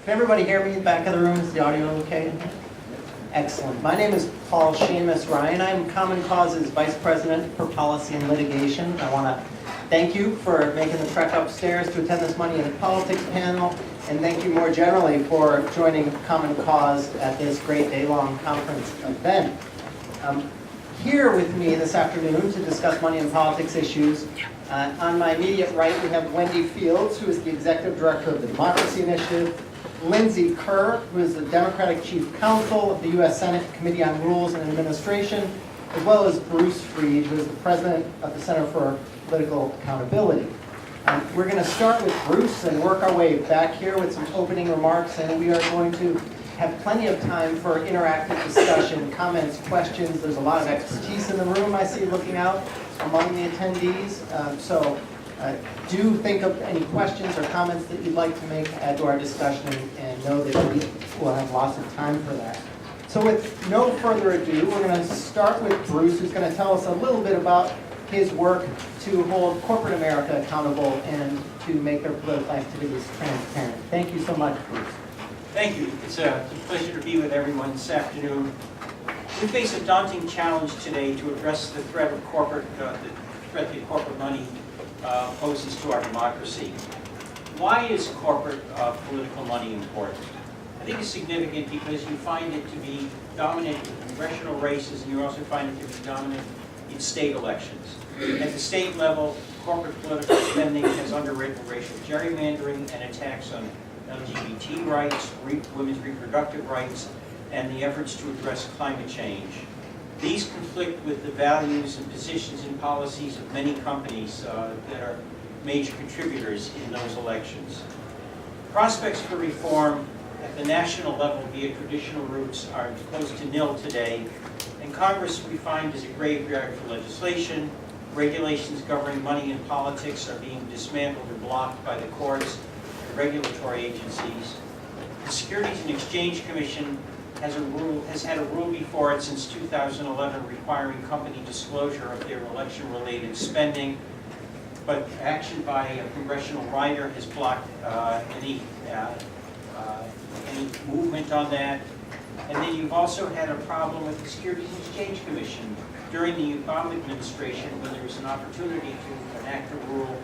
Can everybody hear me in the back of the room? Is the audio okay? Excellent. My name is Paul Seamus Ryan. I'm Common Cause's Vice President for Policy and Litigation. I want to thank you for making the trek upstairs to attend this Money in Politics panel, and thank you more generally for joining Common Cause at this great day-long conference event. Here with me this afternoon to discuss money and politics issues. On my immediate right, we have Wendy Fields, who is the Executive Director of the Democracy Initiative, Lindsey Kerr, who is the Democratic Chief Counsel of the U.S. Senate Committee on Rules and Administration, as well as Bruce Freed, who is the President of the Center for Political Accountability. We're going to start with Bruce and work our way back here with some opening remarks, and we are going to have plenty of time for interactive discussion, comments, questions. There's a lot of expertise in the room I see looking out among the attendees. Do think of any questions or comments that you'd like to make, add to our discussion, and know that we will have lots of time for that. So with no further ado, we're going to start with Bruce, who's going to tell us a little bit about his work to hold corporate America accountable and to make their political activities transparent. Thank you so much, Bruce. Thank you. It's a pleasure to be with everyone this afternoon. We face a daunting challenge today to address the threat of corporate money poses to our democracy. Why is corporate political money important? I think it's significant because you find it to be dominant in congressional races, and you also find it to be dominant in state elections. At the state level, corporate political spending has underwritten racial gerrymandering and attacks on LGBT rights, women's reproductive rights, and the efforts to address climate change. These conflict with the values and positions and policies of many companies that are major contributors in those elections. Prospects for reform at the national level via traditional routes are close to nil today, and Congress, we find, is a graveyard for legislation. Regulations governing money and politics are being dismantled or blocked by the courts and regulatory agencies. The Securities and Exchange Commission has had a rule before it since 2011 requiring company disclosure of their election-related spending, but action by a congressional writer has blocked any movement on that. And then you've also had a problem with the Securities and Exchange Commission. During the Obama administration, when there was an opportunity to enact a rule,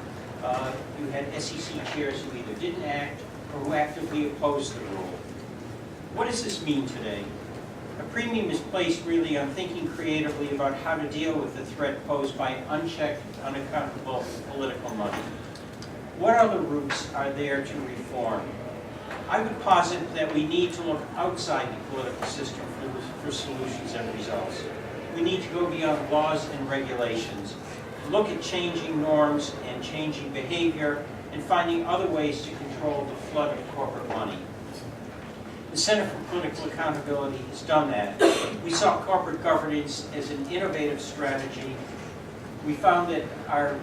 you had SEC chairs who either didn't act or who actively opposed the rule. What does this mean today? A premium is placed really on thinking creatively about how to deal with the threat posed by unchecked, unaccountable political money. What other routes are there to reform? I would posit that we need to look outside the political system for solutions and results. We need to go beyond laws and regulations, look at changing norms and changing behavior, and finding other ways to control the flood of corporate money. The Center for Political Accountability has done that. We saw corporate governance as an innovative strategy. We found that our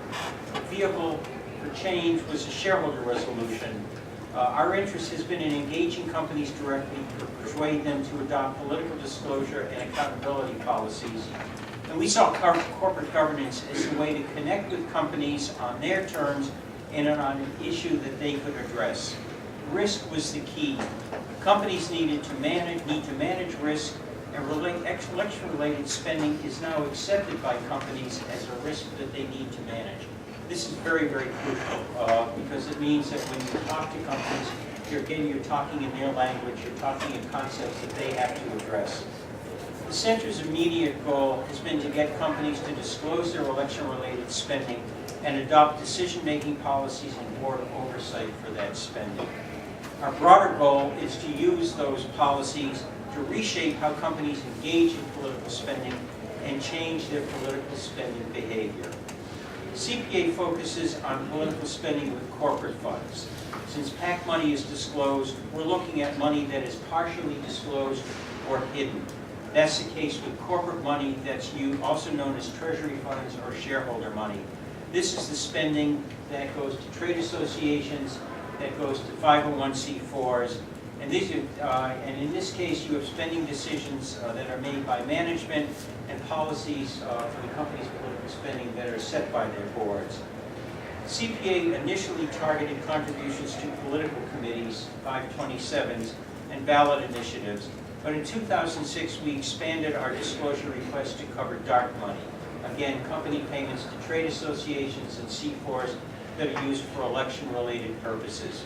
vehicle for change was a shareholder resolution. Our interest has been in engaging companies directly to persuade them to adopt political disclosure and accountability policies. And we saw corporate governance as a way to connect with companies on their terms and on an issue that they could address. Risk was the key. Companies need to manage risk, and election-related spending is now accepted by companies as a risk that they need to manage. This is very, very crucial because it means that when you talk to companies, you're talking in their language, you're talking in concepts that they have to address. The Center's immediate goal has been to get companies to disclose their election-related spending and adopt decision-making policies and board oversight for that spending. Our broader goal is to use those policies to reshape how companies engage in political spending and change their political spending behavior. CPA focuses on political spending with corporate funds. Since PAC money is disclosed, we're looking at money that is partially disclosed or hidden. That's the case with corporate money that's also known as treasury funds or shareholder money. This is the spending that goes to trade associations, that goes to 501c4s, and in this case you have spending decisions that are made by management and policies for the company's political spending that are set by their boards. CPA initially targeted contributions to political committees, 527s, and ballot initiatives, but in 2006 we expanded our disclosure request to cover dark money. Again, company payments to trade associations and C4s that are used for election-related purposes.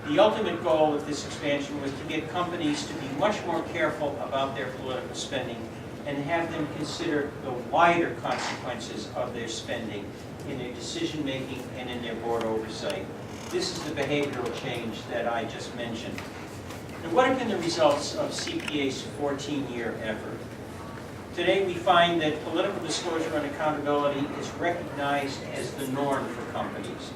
The ultimate goal of this expansion was to get companies to be much more careful about their political spending and have them consider the wider consequences of their spending in their decision-making and in their board oversight. This is the behavioral change that I just mentioned. And what have been the results of CPA's 14-year effort? Today we find that political disclosure and accountability is recognized as the norm for companies.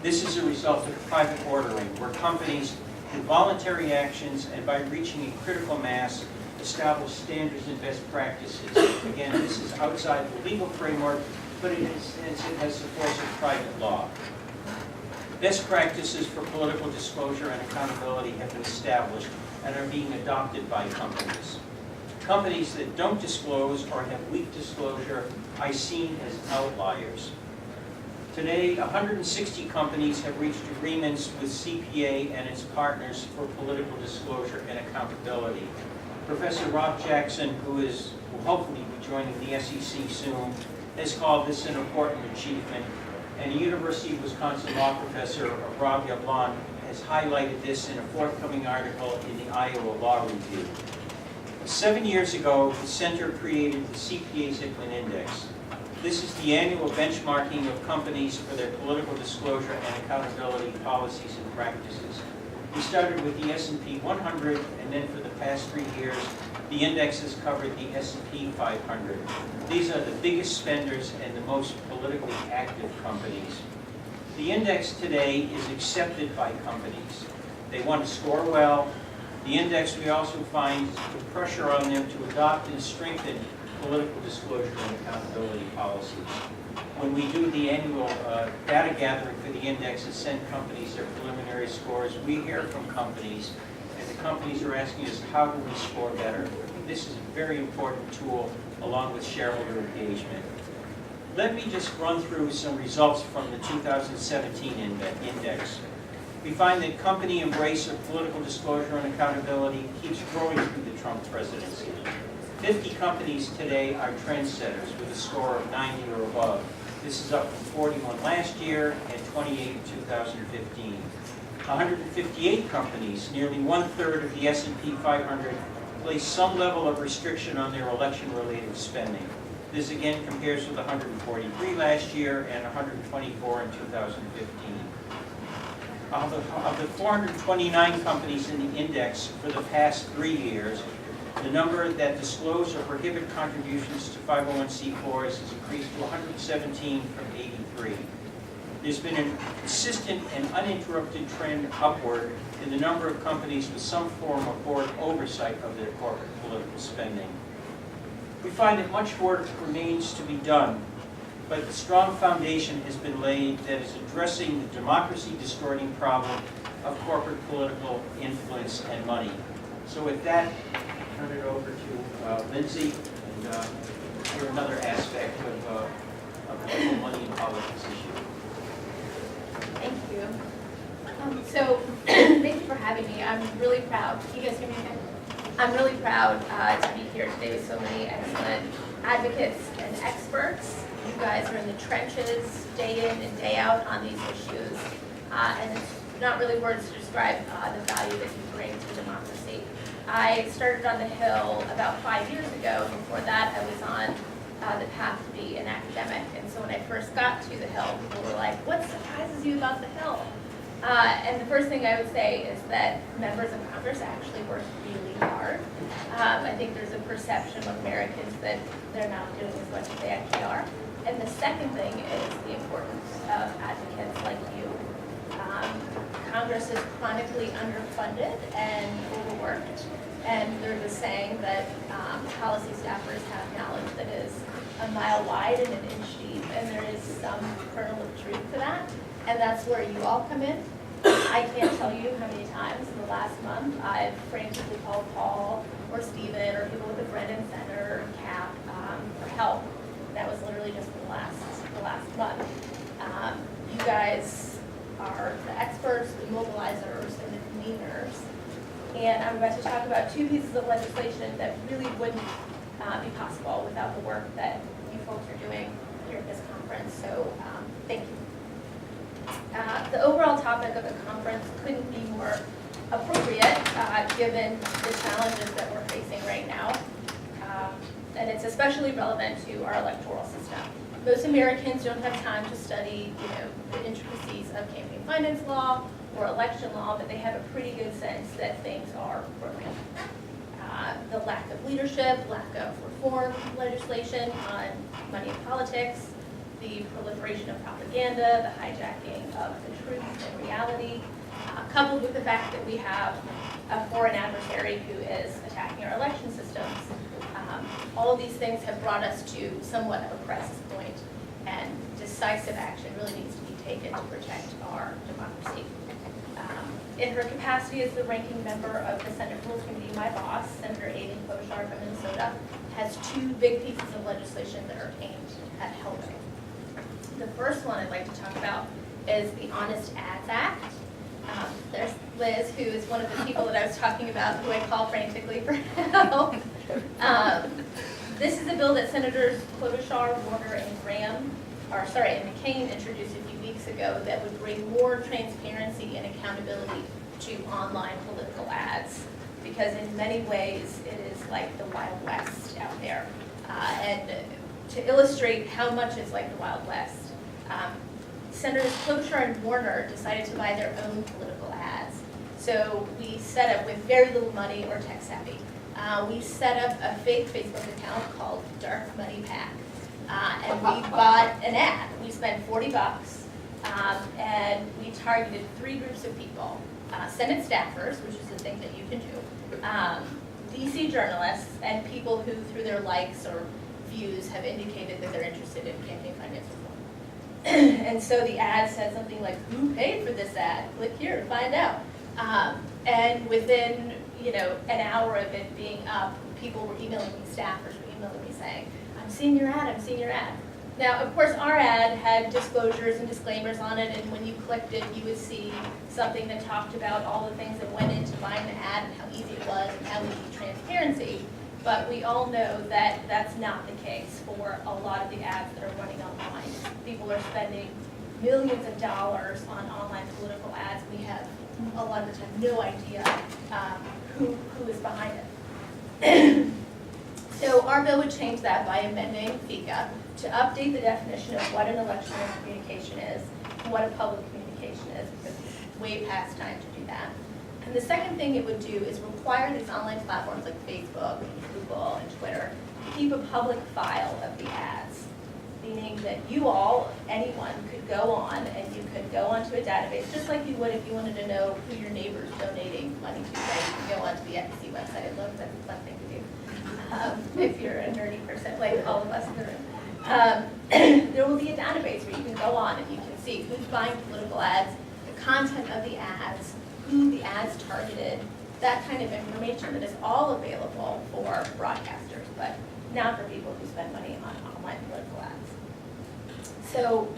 This is a result of private ordering, where companies, through voluntary actions and by reaching a critical mass, establish standards and best practices. Again, this is outside the legal framework, but it has the force of private law. Best practices for political disclosure and accountability have been established and are being adopted by companies. Companies that don't disclose or have weak disclosure are seen as outliers. Today, 160 companies have reached agreements with CPA and its partners for political disclosure and accountability. Professor Rob Jackson, who will hopefully be joining the SEC soon, has called this an important achievement, and the University of Wisconsin law professor Rob Yablon has highlighted this in a forthcoming article in the Iowa Law Review. 7 years ago, the Center created the CPA Zicklin Index. This is the annual benchmarking of companies for their political disclosure and accountability policies and practices. We started with the S&P 100, and then for the past 3 years, the index has covered the S&P 500. These are the biggest spenders and the most politically active companies. The index today is accepted by companies. They want to score well. The index, we also find, put pressure on them to adopt and strengthen political disclosure and accountability policies. When we do the annual data gathering for the index and send companies their preliminary scores, we hear from companies, and the companies are asking us, how do we score better? This is a very important tool along with shareholder engagement. Let me just run through some results from the 2017 index. We find that company embrace of political disclosure and accountability keeps growing through the Trump presidency. 50 companies today are trendsetters with a score of 90 or above. This is up from 41 last year and 28 in 2015. 158 companies, nearly 1/3 of the S&P 500, place some level of restriction on their election-related spending. This again compares with 143 last year and 124 in 2015. Of the 429 companies in the index for the past 3 years, the number that disclose or prohibit contributions to 501c4s has increased to 117 from 83. There's been a consistent and uninterrupted trend upward in the number of companies with some form of board oversight of their corporate political spending. We find that much work remains to be done, but a strong foundation has been laid that is addressing the democracy-distorting problem of corporate political influence and money. So with that, I'll turn it over to Lindsey and for another aspect of the money and politics issue. Thank you. Thank you for having me. I'm really proud. Can you guys hear me okay? I'm really proud to be here today with so many excellent advocates and experts. You guys are in the trenches day in and day out on these issues. And it's not really words to describe the value that you bring to democracy. I started on the Hill about 5 years ago. Before that, I was on the path to be an academic. And so when I first got to the Hill, people were like, what surprises you about the Hill? And the first thing I would say is that members of Congress actually work really hard. I think there's a perception of Americans that they're not doing as much as they actually are. And the second thing is the importance of advocates like you. Congress is chronically underfunded and overworked. And there's a saying that policy staffers have knowledge that is a mile wide and an inch deep, and there is some kernel of truth to that. And that's where you all come in. I can't tell you how many times in the last month I've frantically called Paul or Stephen or people with the Brennan Center or CAP for help. That was literally just the last month. You guys And I'm about to talk about two pieces of legislation that really wouldn't be possible without the work that you folks are doing here at this conference. So thank you. The overall topic of the conference couldn't be more appropriate given the challenges that we're facing right now. And it's especially relevant to our electoral system. Most Americans don't have time to study, the intricacies of campaign finance law or election law, but they have a pretty good sense that things are broken. The lack of leadership, lack of reform legislation on money and politics, the proliferation of propaganda, the hijacking of the truth and reality, coupled with the fact that we have a foreign adversary who is attacking our election systems. All of these things have brought us to somewhat of a crisis point, and decisive action really needs to be taken to protect our democracy. In her capacity as the ranking member of the Senate Rules Committee, my boss, Senator Aiden Klobuchar from Minnesota, has two big pieces of legislation that are aimed at helping. The first one I'd like to talk about is the Honest Ads Act. There's Liz, who is one of the people that I was talking about, who I call frantically for help. This is a bill that Senators Klobuchar, Warner, and McCain introduced a few weeks ago that would bring more transparency and accountability to online political ads, because in many ways it is like the Wild West out there. And to illustrate how much it's like the Wild West, Senators Klobuchar and Warner decided to buy their own political ads. So we set up, with very little money or tech savvy, we set up a fake Facebook account called Dark Money PAC. And we bought an ad. We spent $40, and we targeted 3 groups of people. Senate staffers, which is a thing that you can do, DC journalists, and people who, through their likes or views, have indicated that they're interested in campaign finance reform. And so the ad said something like, "Who paid for this ad? Click here to find out." And within an hour of it being up, people were emailing me, staffers were emailing me saying, "I'm seeing your ad, I'm seeing your ad." Now, of course, our ad had disclosures and disclaimers on it, and when you clicked it, you would see something that talked about all the things that went into buying the ad and how easy it was and how we need transparency. But we all know that that's not the case for a lot of the ads that are running online. People are spending millions of dollars on online political ads. We have, a lot of the time, no idea who is behind it. So our bill would change that by amending FECA to update the definition of what an electronic communication is and what a public communication is, because it's way past time to do that. And the second thing it would do is require these online platforms like Facebook, and Google, and Twitter to keep a public file of the ads, meaning that you all, anyone, could go on and you could go onto a database, just like you would if you wanted to know who your neighbor's donating money to, right? You can go onto the FEC website. I love that's a fun thing to do. If you're a nerdy person, like all of us in the room. There will be a database where you can go on and you can see who's buying political ads, the content of the ads, who the ads targeted, that kind of information that is all available for broadcasters, but not for people who spend money on online political ads. So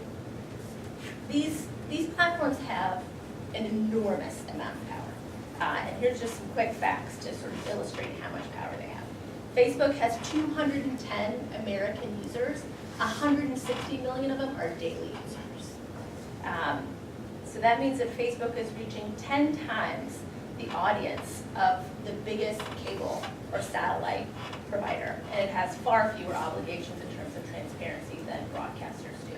these platforms have an enormous amount of power. And here's just some quick facts to sort of illustrate how much power they have. Facebook has 210 American users. 160 million of them are daily users. So that means that Facebook is reaching 10 times the audience of the biggest cable or satellite provider. And it has far fewer obligations in terms of transparency than broadcasters do.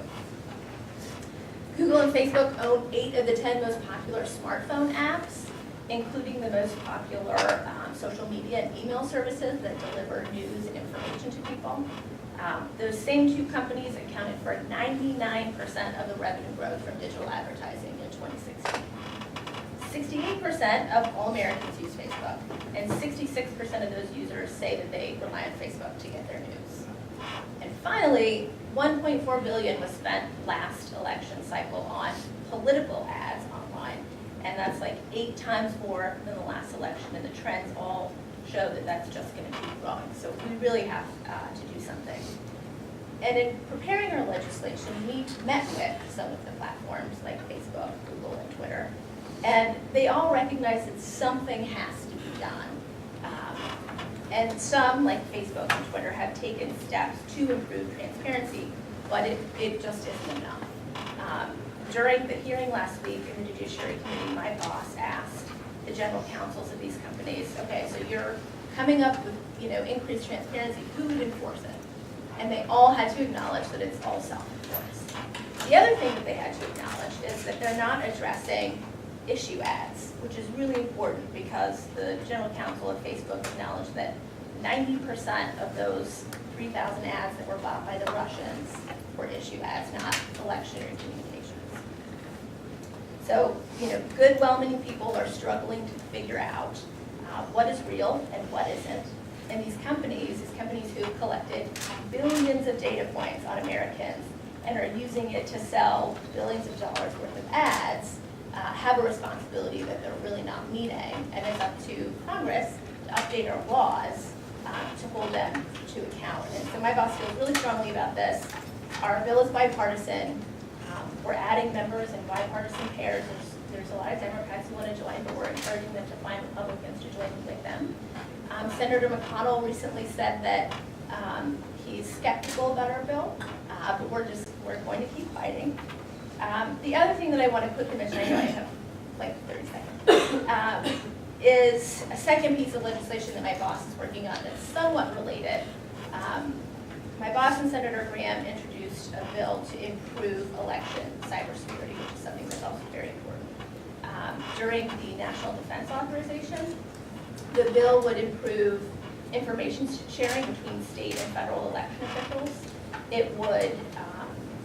Google and Facebook own 8 of the 10 most popular smartphone apps, including the most popular social media and email services that deliver news and information to people. Those same 2 companies accounted for 99% of the revenue growth from digital advertising in 2016. 68% of all Americans use Facebook, and 66% of those users say that they rely on Facebook to get their news. And finally, $1.4 billion was spent last election cycle on political ads online, and that's like 8 times more than the last election, and the trends all show that that's just going to keep growing. So we really have to do something. And in preparing our legislation, we met with some of the platforms like Facebook, Google, and Twitter. And they all recognize that something has to be done. And some, like Facebook and Twitter, have taken steps to improve transparency, but it just isn't enough. During the hearing last week in the Judiciary Committee, my boss asked the general counsels of these companies, okay, so you're coming up with, increased transparency, who would enforce it? And they all had to acknowledge that it's all self-enforced. The other thing that they had to acknowledge is that they're not addressing issue ads, which is really important because the general counsel of Facebook acknowledged that 90% of those 3,000 ads that were bought by the Russians were issue ads, not electionary communications. So, good, well-meaning people are struggling to figure out what is real and what isn't. And these companies who've collected billions of data points on Americans and are using it to sell billions of dollars worth of ads, have a responsibility that they're really not meeting. And it's up to Congress to update our laws to hold them to account. And so my boss feels really strongly about this. Our bill is bipartisan. We're adding members in bipartisan pairs. There's a lot of Democrats who want to join, but we're encouraging them to find Republicans to join with them. Senator McConnell recently said that he's skeptical about our bill, but we're going to keep fighting. The other thing that I want to quickly mention, I know I have like 30 seconds, is a second piece of legislation that my boss is working on that's somewhat related. My boss and Senator Graham introduced a bill to improve election cybersecurity, which is something that's also very important. During the National Defense Authorization, the bill would improve information sharing between state and federal election officials. It would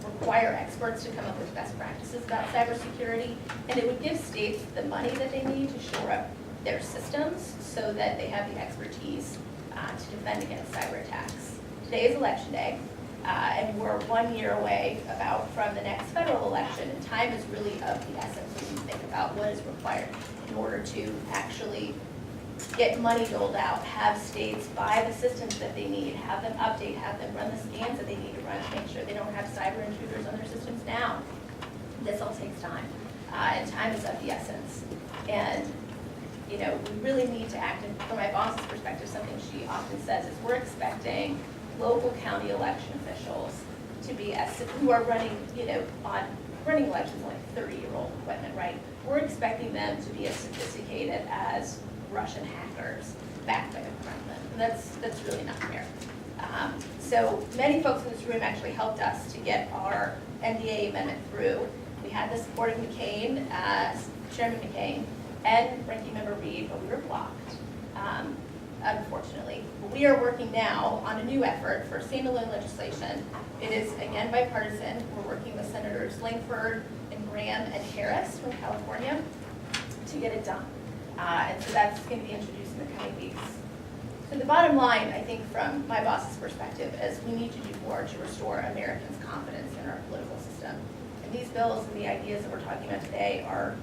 require experts to come up with best practices about cybersecurity, and it would give states the money that they need to shore up their systems so that they have the expertise to defend against cyber attacks. Today is election day, and we're 1 year away from the next federal election, and time is really of the essence when you think about what is required in order to actually get money doled out, have states buy the systems that they need, have them update, have them run the scans that they need to run to make sure they don't have cyber intruders on their systems now. This all takes time, and time is of the essence. And we really need to act, and from my boss's perspective, something she often says is we're expecting local county election officials to be who are running, running elections on like 30-year-old equipment, right? We're expecting them to be as sophisticated as Russian hackers backed by the Kremlin. And that's really not fair. So many folks in this room actually helped us to get our NDA amendment through. We had the support of McCain, Chairman McCain, and Ranking Member Reed, but we were blocked, unfortunately. We are working now on a new effort for standalone legislation. It is, again, bipartisan. We're working with Senators Langford and Graham and Harris from California to get it done. And so that's going to be introduced in the coming weeks. So the bottom line, I think, from my boss's perspective, is we need to do more to restore Americans' confidence in our political system. And these bills and the ideas that we're talking about today are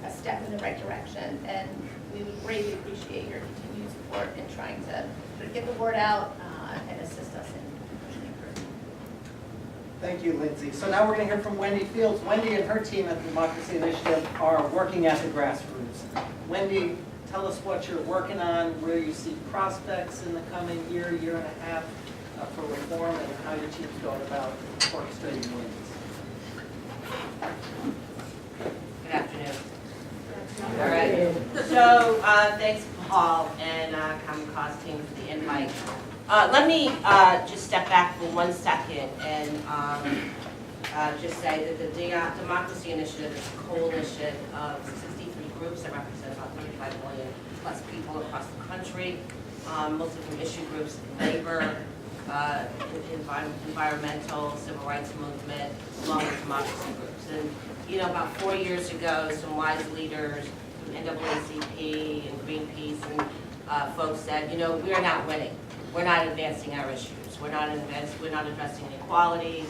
a step in the right direction, and we would greatly appreciate your continued support in trying to sort of get the word out and assist us in pushing improvement. Thank you, Lindsey. So now we're going to hear from Wendy Fields. Wendy and her team at the Democracy Initiative are working at the grassroots. Wendy, tell us what you're working on, where you see prospects in the coming year and a half for reform, and how your team's going about orchestrating wins. Good afternoon. All right. So thanks, Paul and Common Cause team for the invite. Let me just step back for 1 second and just say that the Democracy Initiative is a coalition of 63 groups that represent about 35 million plus people across the country, mostly from issue groups, labor, environmental, civil rights movement, along with democracy groups. And about 4 years ago, some wise leaders from NAACP and Greenpeace and folks said, we are not winning. We're not advancing our issues. We're not addressing inequality.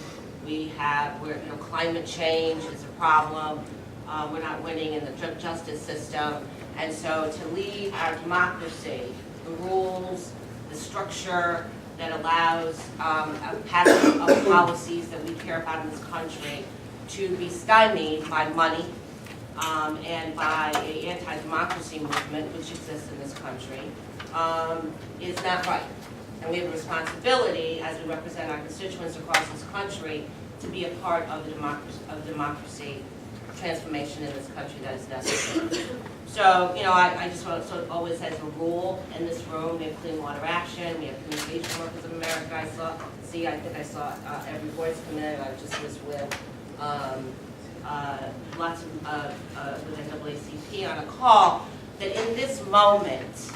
We're climate change is a problem. We're not winning in the justice system. And so to lead our democracy, the rules, the structure that allows passing of policies that we care about in this country to be stymied by money, and by an anti-democracy movement, which exists in this country, is not right. And we have a responsibility, as we represent our constituents across this country, to be a part of the democracy transformation in this country that is necessary. So, I just want to sort of always as a rule in this room, we have Clean Water Action, we have Communication Workers of America, I think I saw every voice come in, I just was with lots of with NAACP on a call, that in this moment,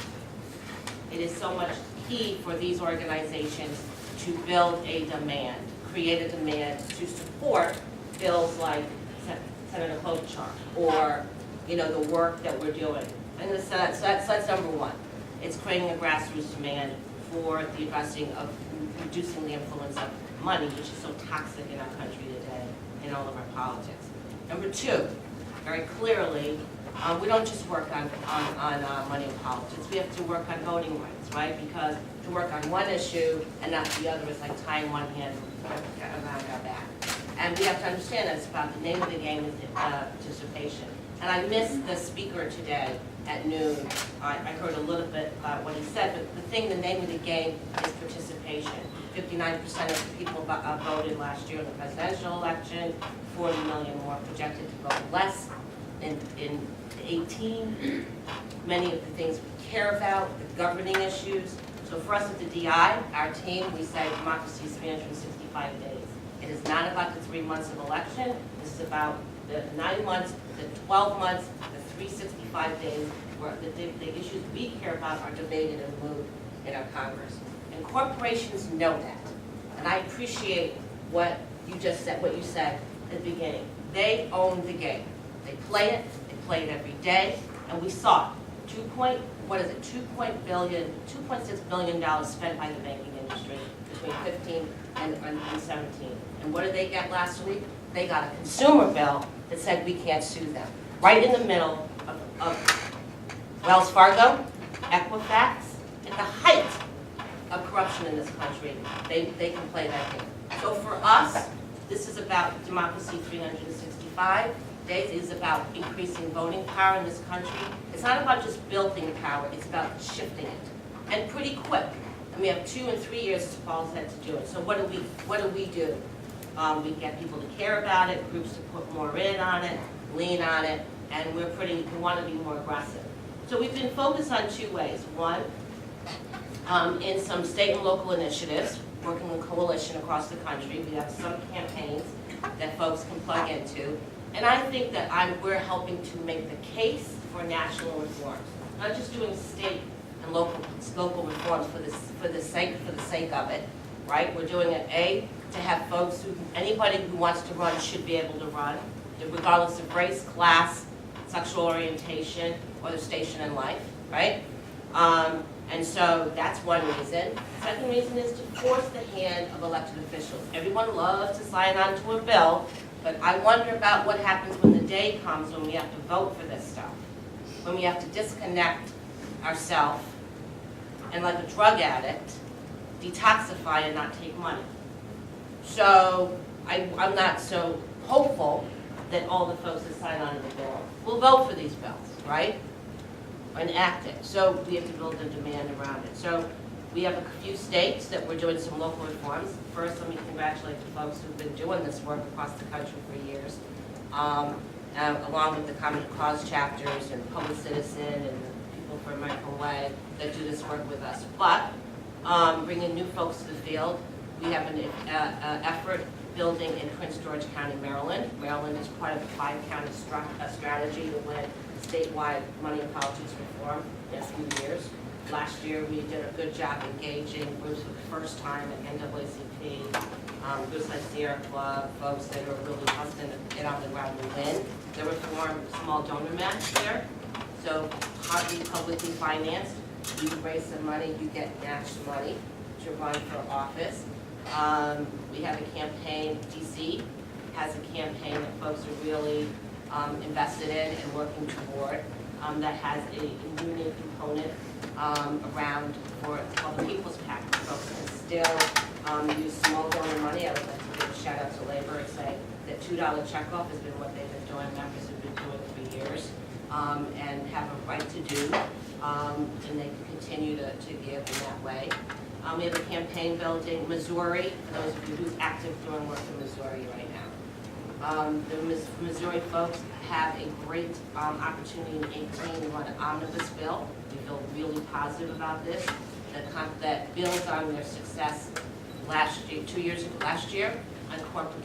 it is so much key for these organizations to build a demand, create a demand to support bills like Senator Klobuchar or the work that we're doing. And so that's number one. It's creating a grassroots demand for the addressing of reducing the influence of money, which is so toxic in our country today, in all of our politics. Number two, very clearly, we don't just work on money and politics. We have to work on voting rights, right? Because to work on one issue and not the other is like tying one hand around our back. And we have to understand that it's about the name of the game is participation. And I missed the speaker today at noon. I heard a little bit what he said, but the name of the game is participation. 59% of the people voted last year in the presidential election, 40 million more projected to vote less in 18. Many of the things we care about, the governing issues. So for us at the DI, our team, we say democracy is 365 days. It is not about the 3 months of election. This is about the 9 months, the 12 months, the 365 days where the issues we care about are debated and moved in our Congress. And corporations know that. And I appreciate what you just said, what you said at the beginning. They own the game. They play it every day, and we saw it. $2.6 billion spent by the banking industry between 15 and 17. And what did they get last week? They got a consumer bill that said we can't sue them. Right in the middle of Wells Fargo, Equifax, at the height of corruption in this country, they can play that game. So for us, this is about democracy 365 days. It is about increasing voting power in this country. It's not about just building power, it's about shifting it. And pretty quick. And we have 2 and 3 years, as Paul said, to do it. So what do we do? We get people to care about it, groups to put more in on it, lean on it, and we want to be more aggressive. So we've been focused on 2 ways. One, in some state and local initiatives, working in coalition across the country. We have some campaigns that folks can plug into. And I think that we're helping to make the case for national reforms, not just doing state and local reforms for the sake of it, right? We're doing it, to have folks anybody who wants to run should be able to run, regardless of race, class, sexual orientation, or their station in life, right? And so that's one reason. Second reason is to force the hand of elected officials. Everyone loves to sign on to a bill, but I wonder about what happens when the day comes when we have to vote for this stuff, when we have to disconnect ourselves and, like a drug addict, detoxify and not take money. So I'm not so hopeful that all the folks that sign on to the bill will vote for these bills, right? And act it. So we have to build a demand around it. So we have a few states that we're doing some local reforms. First, let me congratulate the folks who've been doing this work across the country for years, along with the Common Cause chapters and Public Citizen and the people from American Way that do this work with us. But bringing new folks to the field, we have an effort building in Prince George County, Maryland. Maryland is part of the 5-county strategy to win statewide money and politics reform in a few years. Last year, we did a good job engaging groups for the first time at NAACP, groups like Sierra Club, folks that are really hustling to get on the ground and win. There were small donor match there, so hardly publicly financed. You raise some money, you get matched money to run for office. We have a campaign, DC has a campaign that folks are really invested in and working toward that has a union component around for it's called the People's PAC. Folks can still use small donor money. I would like to give a shout out to labor and say that $2 checkoff has been what they've been doing, members have been doing for years, and have a right to do, and they can continue to give in that way. We have a campaign building, Missouri, for those of you who's active doing work in Missouri right now. The Missouri folks have a great opportunity in 2018 to run an omnibus bill. We feel really positive about this, that builds on their success last year on corporate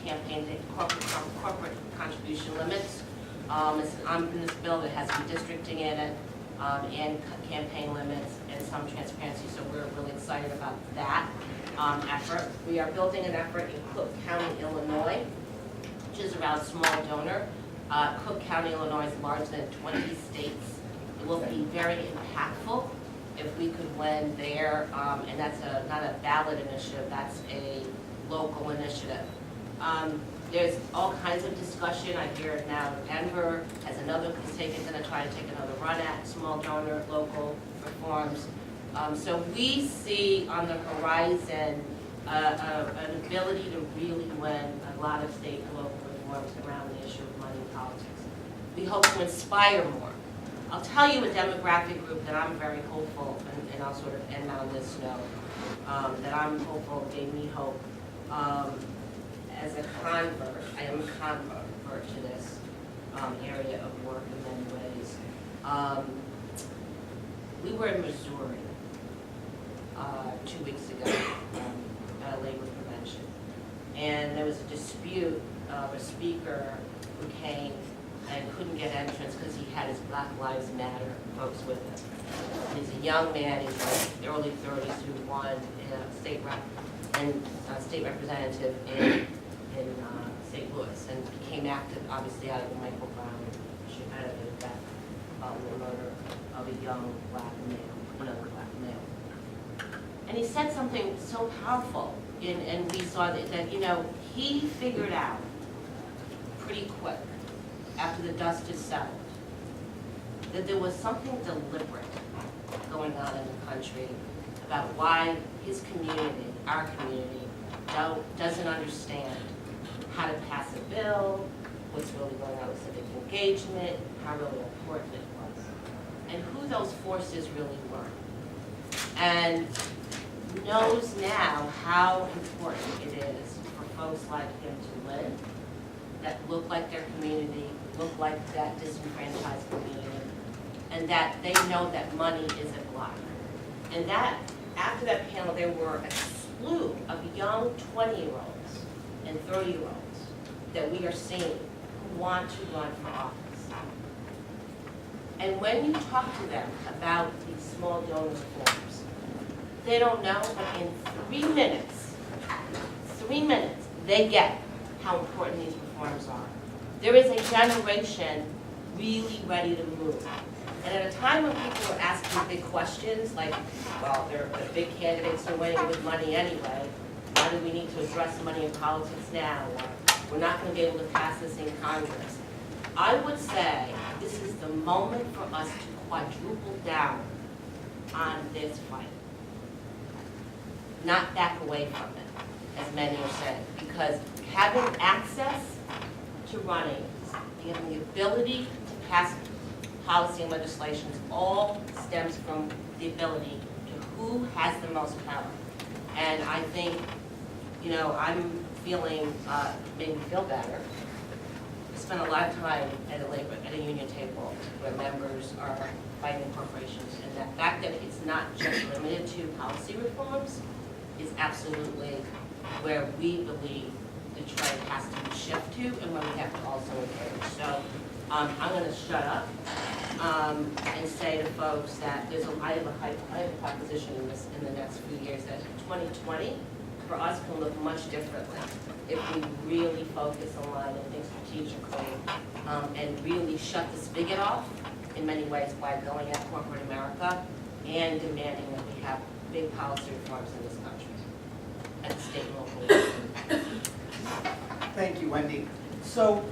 corporate contribution limits. It's an omnibus bill that has redistricting in it, and campaign limits and some transparency, so we're really excited about that effort. We are building an effort in Cook County, Illinois, which is around small donor. Cook County, Illinois is larger than 20 states. It will be very impactful if we could win there, and that's not a ballot initiative, that's a local initiative. There's all kinds of discussion. I hear it now. Denver has going to try to take another run at small donor local reforms. So we see on the horizon an ability to really win a lot of state and local reforms around the issue of money in politics. We hope to inspire more. I'll tell you a demographic group that I'm very hopeful, and I'll sort of end on this note, that I'm hopeful gave me hope. As a convert, I am a convert to this area of work in many ways. We were in Missouri 2 weeks ago at a labor convention, and there was a dispute of a speaker who came and couldn't get entrance because he had his Black Lives Matter folks with him. He's a young man, he's in his early 30s, who won a state representative in St. Louis, and became active, obviously, out of the Michael Brown death, the murder of a young black male, another black male. And he said something so powerful, and we saw that he figured out pretty quick, after the dust had settled, that there was something deliberate going on in the country about why his community, our community, doesn't understand how to pass a bill, what's really going on with civic engagement, how really important it was, and who those forces really were. And knows now how important it is for folks like him to live, that look like their community, look like that disenfranchised community, and that they know that money isn't blind. And that, after that panel, there were a slew of young 20-year-olds and 30-year-olds that we are seeing who want to run for office. And when you talk to them about these small donor reforms, they don't know, but in 3 minutes, they get how important these reforms are. There is a generation really ready to move. And at a time when people are asking big questions, like, well, they're the big candidates are winning with money anyway, why do we need to address money in politics now? Or we're not going to be able to pass this in Congress. I would say this is the moment for us to quadruple down on this fight. Not back away from it, as many are saying, because having access to running, having the ability to pass policy and legislation all stems from the ability to who has the most power. And I think, I'm feeling, made me feel better. I spent a lot of time at a union table where members are fighting corporations, and the fact that it's not just limited to policy reforms is absolutely where we believe the trend has to shift to, and where we have to also engage. So I'm going to shut up and say to folks that I have a proposition in the next few years that 2020 for us can look much differently if we really focus on line and think strategically, and really shut the spigot off in many ways by going at corporate America and demanding that we have big policy reforms in this country at the state and local level. Thank you, Wendy. So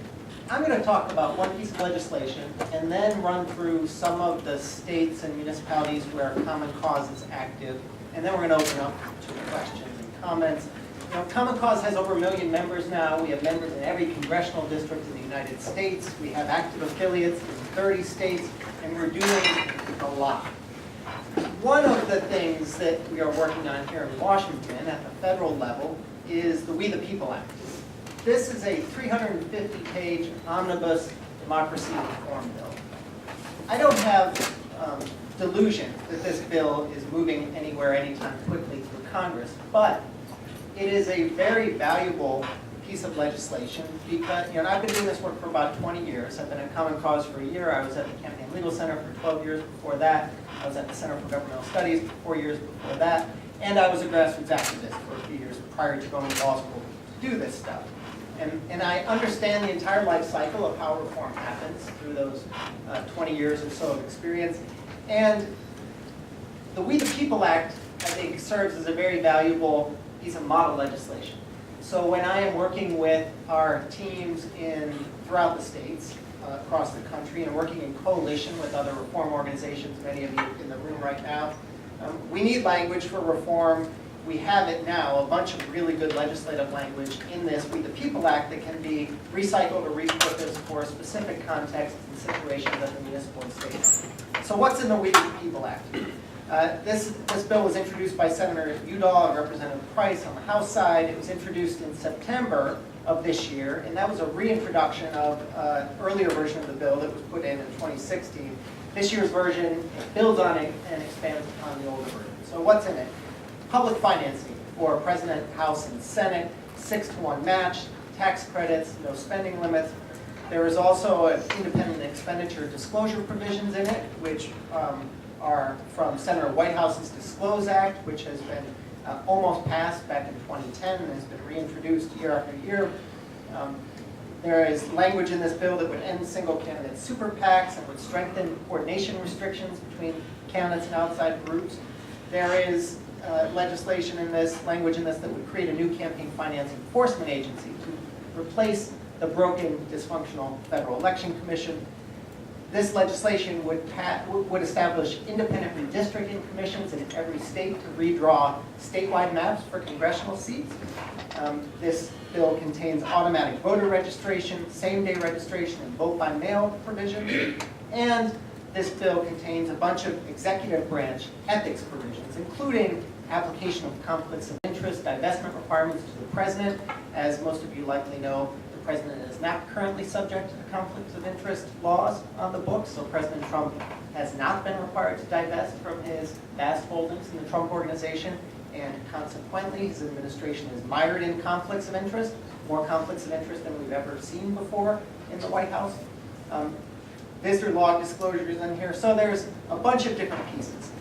I'm going to talk about one piece of legislation and then run through some of the states and municipalities where Common Cause is active, and then we're going to open up to questions and comments. Common Cause has over 1 million members now. We have members in every congressional district in the United States. We have active affiliates in 30 states, and we're doing a lot. One of the things that we are working on here in Washington at the federal level is the We the People Act. This is a 350-page omnibus democracy reform bill. I don't have delusion that this bill is moving anywhere anytime quickly through Congress, but it is a very valuable piece of legislation because, I've been doing this work for about 20 years. I've been at Common Cause for a year. I was at the Campaign Legal Center for 12 years before that. I was at the Center for Governmental Studies for 4 years before that. And I was a grassroots activist for a few years prior to going to law school to do this stuff. And I understand the entire life cycle of how reform happens through those 20 years or so of experience. And the We the People Act, I think, serves as a very valuable piece of model legislation. So when I am working with our teams throughout the states, across the country, and working in coalition with other reform organizations, many of you in the room right now, we need language for reform. We have it now, a bunch of really good legislative language in this We the People Act that can be recycled or repurposed for specific contexts and situations at the municipal and state level. So what's in the We the People Act? This bill was introduced by Senator Udall and Representative Price on the House side. It was introduced in September of this year, and that was a reintroduction of an earlier version of the bill that was put in 2016. This year's version builds on it and expands upon the older version. So what's in it? Public financing for President, House, and Senate, 6-to-1 match, tax credits, no spending limits. There is also independent expenditure disclosure provisions in it, which are from Senator Whitehouse's Disclose Act, which has been almost passed back in 2010 and has been reintroduced year after year. There is language in this bill that would end single candidate super PACs and would strengthen coordination restrictions between candidates and outside groups. There is legislation in this, language in this, that would create a new campaign finance enforcement agency to replace the broken, dysfunctional Federal Election Commission. This legislation would establish independent redistricting commissions in every state to redraw statewide maps for congressional seats. This bill contains automatic voter registration, same-day registration, and vote-by-mail provisions. And this bill contains a bunch of executive branch ethics provisions, including application of conflicts of interest, divestment requirements to the president. As most of you likely know, the president is not currently subject to the conflicts of interest laws on the books, so President Trump has not been required to divest from his vast holdings in the Trump Organization, and consequently, his administration is mired in conflicts of interest, more conflicts of interest than we've ever seen before in the White House. Visitor log disclosures in here, so there's a bunch of different pieces.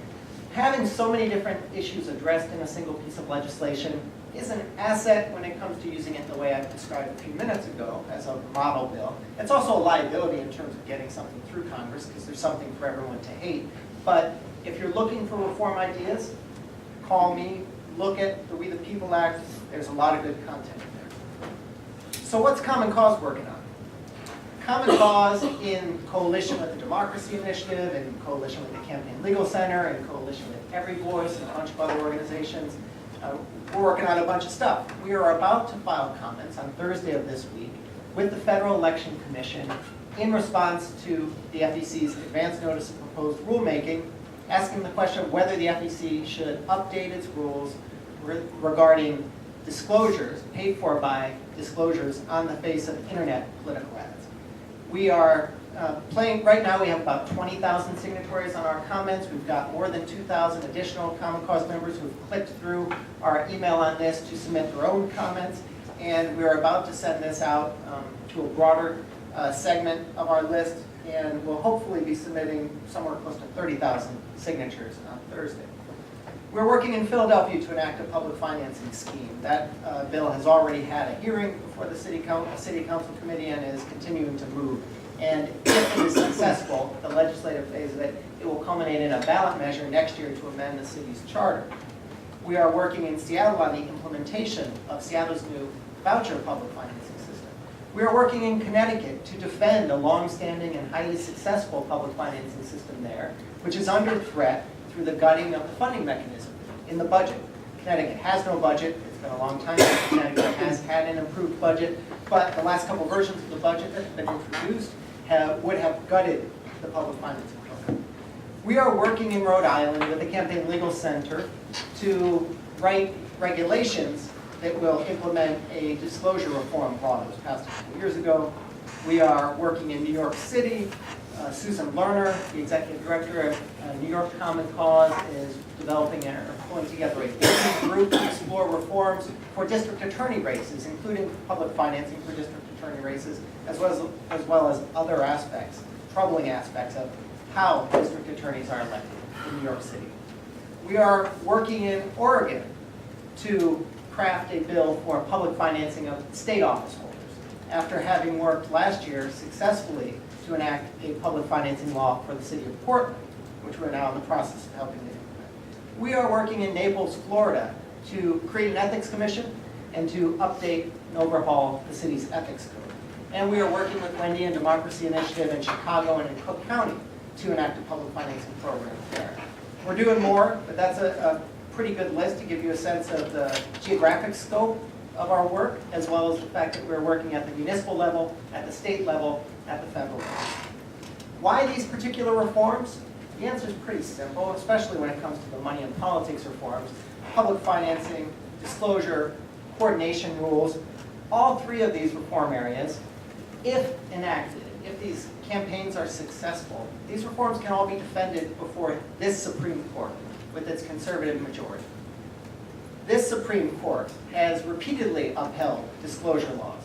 Having so many different issues addressed in a single piece of legislation is an asset when it comes to using it the way I described a few minutes ago as a model bill. It's also a liability in terms of getting something through Congress because there's something for everyone to hate. But if you're looking for reform ideas, call me, look at the We the People Act. There's a lot of good content in there. So what's Common Cause working on? Common Cause, in coalition with the Democracy Initiative, in coalition with the Campaign Legal Center, in coalition with Every Voice and a bunch of other organizations, we're working on a bunch of stuff. We are about to file comments on Thursday of this week with the Federal Election Commission in response to the FEC's advance notice of proposed rulemaking, asking the question of whether the FEC should update its rules regarding disclosures, paid for by disclosures on the face of internet political ads. We are right now we have about 20,000 signatories on our comments. We've got more than 2,000 additional Common Cause members who've clicked through our email on this to submit their own comments. And we're about to send this out to a broader segment of our list. And we'll hopefully be submitting somewhere close to 30,000 signatures on Thursday. We're working in Philadelphia to enact a public financing scheme. That bill has already had a hearing before the City Council Committee and is continuing to move. And if it is successful, the legislative phase of it, it will culminate in a ballot measure next year to amend the city's charter. We are working in Seattle on the implementation of Seattle's new voucher public financing system. We are working in Connecticut to defend a long-standing and highly successful public financing system there, which is under threat through the gutting of the funding mechanism in the budget. Connecticut has no budget. It's been a long time since Connecticut has had an improved budget, but the last couple versions of the budget that have been introduced would have gutted the public financing program. We are working in Rhode Island with the Campaign Legal Center to write regulations that will implement a disclosure reform law that was passed a couple years ago. We are working in New York City. Susan Lerner, the executive director of New York Common Cause, is developing or pulling together a working group to explore reforms for district attorney races, including public financing for district attorney races, as well as other aspects, troubling aspects of how district attorneys are elected in New York City. We are working in Oregon to craft a bill for public financing of state office holders, after having worked last year successfully to enact a public financing law for the city of Portland, which we're now in the process of helping to implement. We are working in Naples, Florida, to create an ethics commission and to update and overhaul the city's ethics code. And we are working with Wendy and Democracy Initiative in Chicago and in Cook County to enact a public financing program there. We're doing more, but that's a pretty good list to give you a sense of the geographic scope of our work, as well as the fact that we're working at the municipal level, at the state level, at the federal level. Why these particular reforms? The answer is pretty simple, especially when it comes to the money and politics reforms. Public financing, disclosure, coordination rules, all three of these reform areas, if enacted, if these campaigns are successful, these reforms can all be defended before this Supreme Court with its conservative majority. This Supreme Court has repeatedly upheld disclosure laws.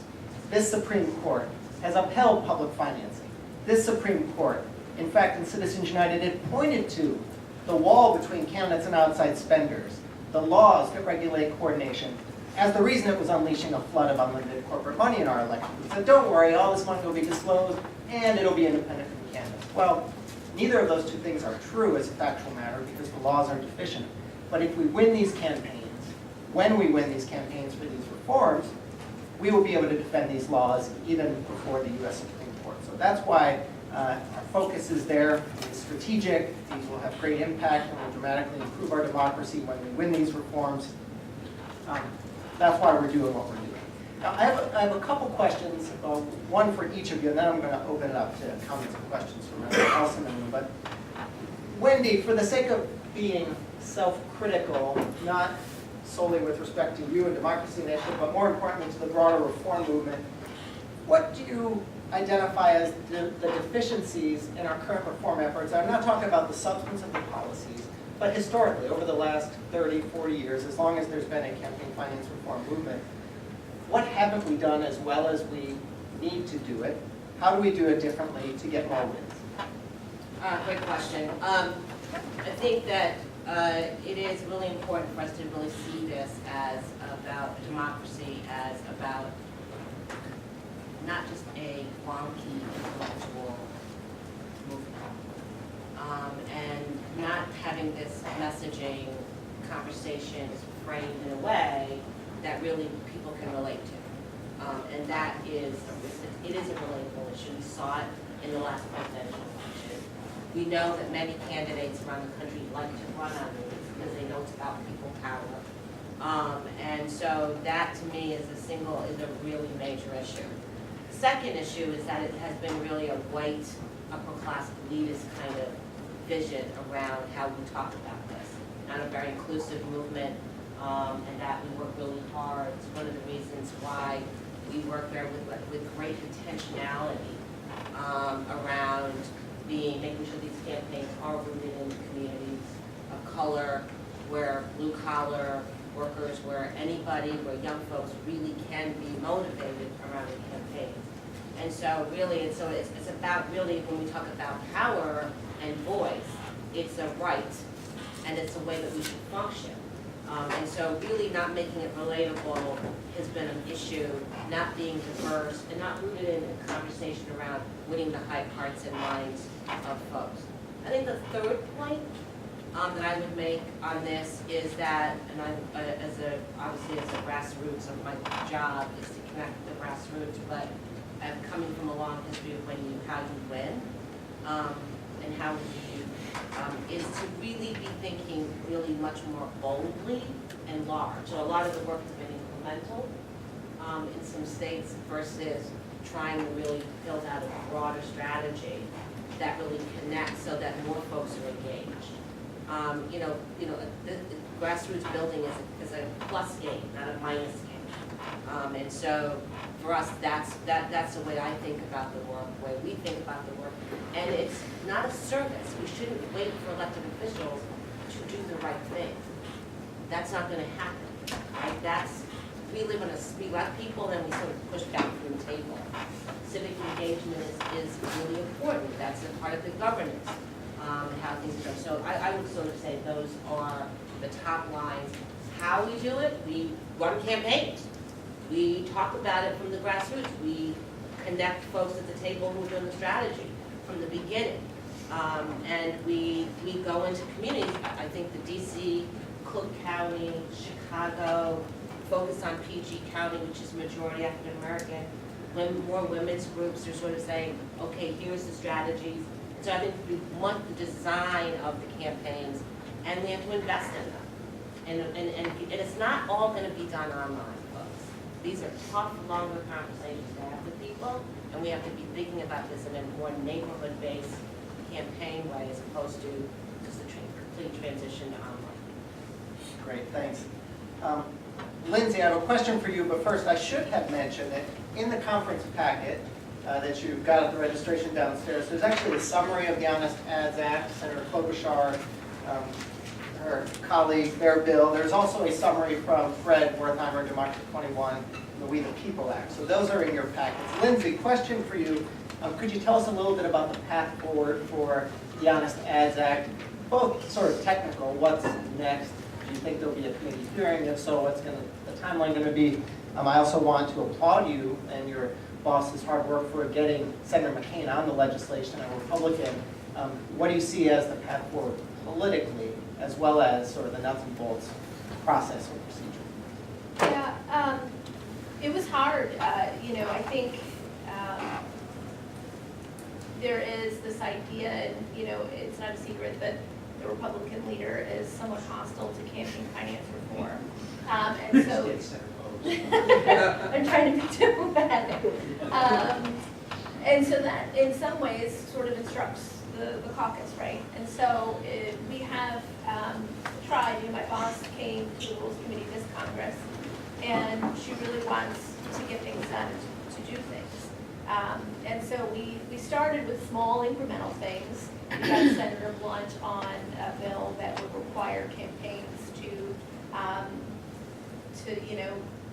This Supreme Court has upheld public financing. This Supreme Court, in fact, in Citizens United, it pointed to the wall between candidates and outside spenders, the laws that regulate coordination, as the reason it was unleashing a flood of unlimited corporate money in our elections. It said, don't worry, all this money will be disclosed, and it'll be independent from candidates. Well, neither of those two things are true as a factual matter, because the laws are deficient. But if we win these campaigns, when we win these campaigns for these reforms, we will be able to defend these laws even before the U.S. Supreme Court. So that's why our focus is there. It's strategic. These will have great impact and will dramatically improve our democracy when we win these reforms. That's why we're doing what we're doing. Now, I have a couple questions, one for each of you, and then I'm going to open it up to comments and questions from everyone else in the room. But Wendy, for the sake of being self-critical, not solely with respect to you and Democracy Initiative, but more importantly to the broader reform movement, what do you identify as the deficiencies in our current reform efforts? I'm not talking about the substance of the policies, but historically, over the last 30, 40 years, as long as there's been a campaign finance reform movement, what haven't we done as well as we need to do it? How do we do it differently to get more wins? Great question. I think that it is really important for us to really see this as about democracy, as about not just a wonky intellectual movement, and not having this messaging conversations framed in a way that really people can relate to. And that is, it is a relatable issue. We saw it in the last presidential election. We know that many candidates around the country like to run on these because they know it's about people power. And so that to me is a really major issue. The second issue is that it has been really a white, upper class elitist kind of vision around how we talk about this. Not a very inclusive movement, and that we work really hard. It's one of the reasons why we work there with great intentionality around making sure these campaigns are rooted in communities of color, where blue collar workers, where young folks really can be motivated around the campaigns. And so really, it's about really, when we talk about power and voice, it's a right, and it's a way that we should function. And so really not making it relatable has been an issue, not being diverse, and not rooted in a conversation around winning the hearts and minds of folks. I think the third point that I would make on this is that, and obviously as a grassroots of my job is to connect the grassroots, but I'm coming from a long history of how you win, and how you is to really be thinking really much more boldly and large. So a lot of the work has been incremental in some states versus trying to really build out a broader strategy. that really connect so that more folks are engaged. The grassroots building is a plus game, not a minus game. And so for us, that's the way I think about the work, the way we think about the work. And it's not a service. We shouldn't wait for elected officials to do the right thing. That's not going to happen. Right? We live in we let people and we sort of push back from the table. Civic engagement is really important. That's a part of the governance, how things are done. So I would sort of say those are the top lines. How we do it, we run campaigns. We talk about it from the grassroots. We connect folks at the table who are doing the strategy from the beginning. And we go into communities. I think the DC, Cook County, Chicago, focus on PG County, which is majority African American. More women's groups are sort of saying, okay, here's the strategies. So I think we want the design of the campaigns, and we have to invest in them. And it's not all going to be done online, folks. These are tough, longer conversations to have with people, and we have to be thinking about this in a more neighborhood-based campaign way as opposed to just a complete transition to online. Great, thanks. Lindsey, I have a question for you, but first I should have mentioned that in the conference packet that you've got at the registration downstairs, there's actually a summary of the Honest Ads Act, Senator Klobuchar, her colleague, their bill. There's also a summary from Fred Wertheimer, Democracy 21, and the We the People Act. So those are in your packets. Lindsey, question for you. Could you tell us a little bit about the path forward for the Honest Ads Act? Both sort of technical, what's next? Do you think there'll be a committee hearing? If so, what's the timeline going to be? I also want to applaud you and your boss's hard work for getting Senator McCain on the legislation, a Republican. What do you see as the path forward politically, as well as sort of the nuts and bolts process or procedure? Yeah, it was hard. I think there is this idea, and it's not a secret that the Republican leader is somewhat hostile to campaign finance reform, and so I'm trying to be diplomatic, and so that in some ways sort of instructs the caucus, right? And so we have tried. My boss came to the Rules Committee this Congress, and she really wants to get things done, to do things. And so we started with small incremental things. We got Senator Blunt on a bill that would require campaigns to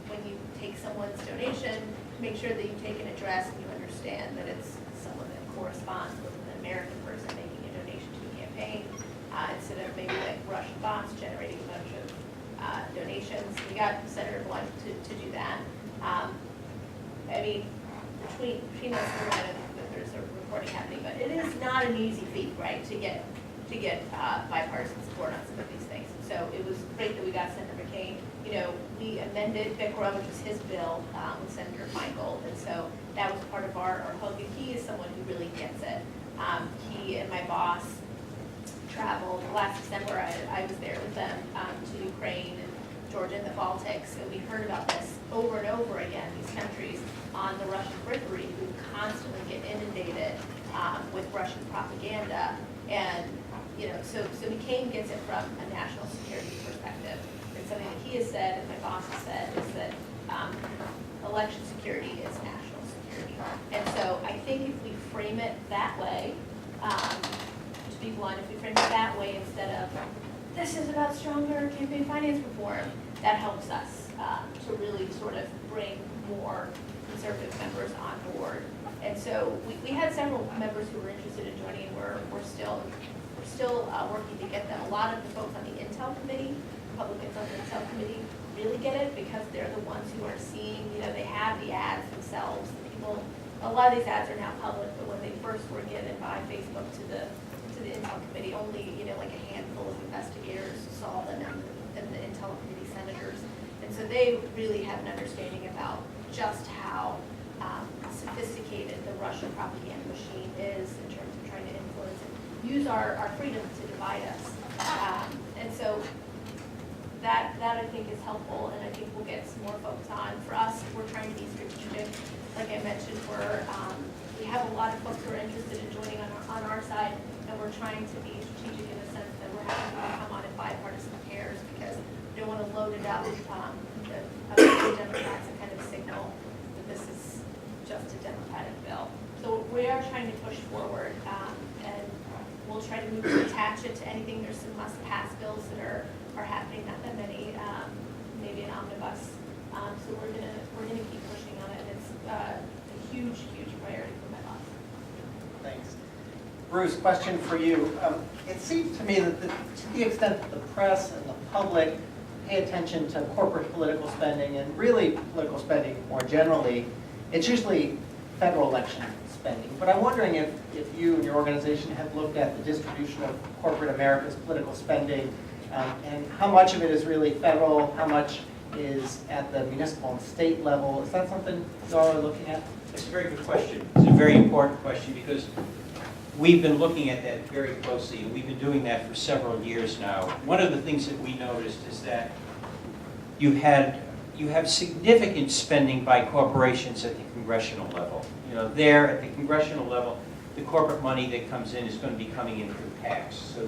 when you take someone's donation, make sure that you take an address and you understand that it's someone that corresponds with an American person making a donation to a campaign, instead of maybe like Russian bots generating a bunch of donations. We got Senator Blunt to do that. Between us, we're kind of, there's a reporting happening, but it is not an easy feat, right, to get bipartisan support on some of these things. So it was great that we got Senator McCain. We amended BICRA, which is his bill, with Senator Feingold, and so that was part of our hook. And he is someone who really gets it. He and my boss traveled last December. I was there with them to Ukraine and Georgia and the Baltics, and we heard about this over and over again. These countries on the Russian periphery who constantly get inundated with Russian propaganda, and so McCain gets it from a national security perspective. And something that he has said, and my boss has said, is that election security is national security. And so I think if we frame it that way, to be blunt, if we frame it that way instead of this is about stronger campaign finance reform, that helps us to really sort of bring more conservative members on board. And so we had several members who were interested in joining, and we're still working to get them. A lot of the folks on the Intel Committee, Republicans on the Intel Committee, really get it because they're the ones who are seeing, they have the ads themselves. A lot of these ads are now public, but when they first were given by Facebook to the Intel Committee, only, like a handful of investigators saw them and the Intel Committee senators. And so they really have an understanding about just how sophisticated the Russian propaganda machine is in terms of trying to influence and use our freedom to divide us. And so that I think is helpful, and I think we'll get some more folks on. For us, we're trying to be strategic. Like I mentioned, we're we have a lot of folks who are interested in joining on our side, and we're trying to be strategic in the sense that we're having people come on in bipartisan pairs because we don't want to load it up the Democrats and kind of signal that this is just a Democratic bill. So we are trying to push forward, and we'll try to move to attach it to anything. There's some must-pass bills that are happening, not that many, maybe an omnibus. So we're gonna keep pushing on it, and it's a huge priority for my boss. Thanks. Bruce, question for you. It seems to me that to the extent that the press and the public pay attention to corporate political spending and really political spending more generally, it's usually federal election spending. But I'm wondering if you and your organization have looked at the distribution of corporate America's political spending and how much of it is really federal, how much is at the municipal and state level. Is that something you all are looking at? It's a very good question. It's a very important question because we've been looking at that very closely, and we've been doing that for several years now. One of the things that we noticed is that you have significant spending by corporations at the congressional level. You know, there at the congressional level, the corporate money that comes in is going to be coming in through PACs. So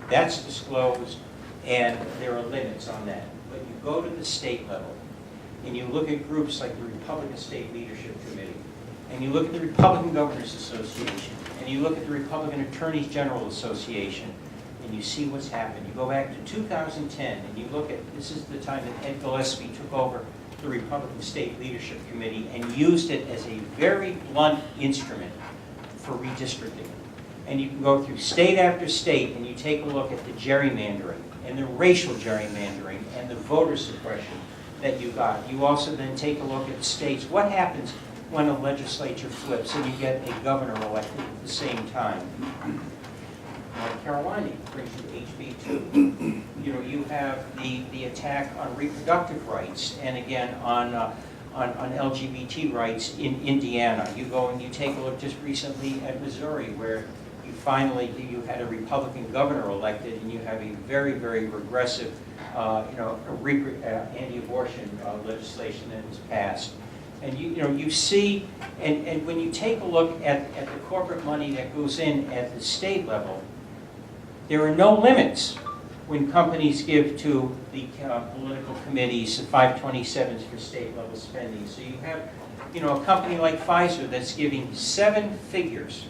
that's disclosed, and there are limits on that. But you go to the state level, and you look at groups like the Republican State Leadership Committee, and you look at the Republican Governors Association, and you look at the Republican Attorneys General Association, and you see what's happened. You go back to 2010, and you look at, this is the time that Ed Gillespie took over the Republican State Leadership Committee and used it as a very blunt instrument for redistricting. And you can go through state after state, and you take a look at the gerrymandering, and the racial gerrymandering, and the voter suppression that you got. You also then take a look at states. What happens when a legislature flips and you get a governor elected at the same time? North Carolina brings you HB2. You know, you have the attack on reproductive rights, and again on LGBT rights in Indiana. You go and you take a look just recently at Missouri, where you had a Republican governor elected, and you have a very regressive, anti-abortion legislation that was passed. And you see, and when you take a look at the corporate money that goes in at the state level, there are no limits when companies give to the political committees, the 527s for state level spending. So you have, a company like Pfizer that's giving 7 figures,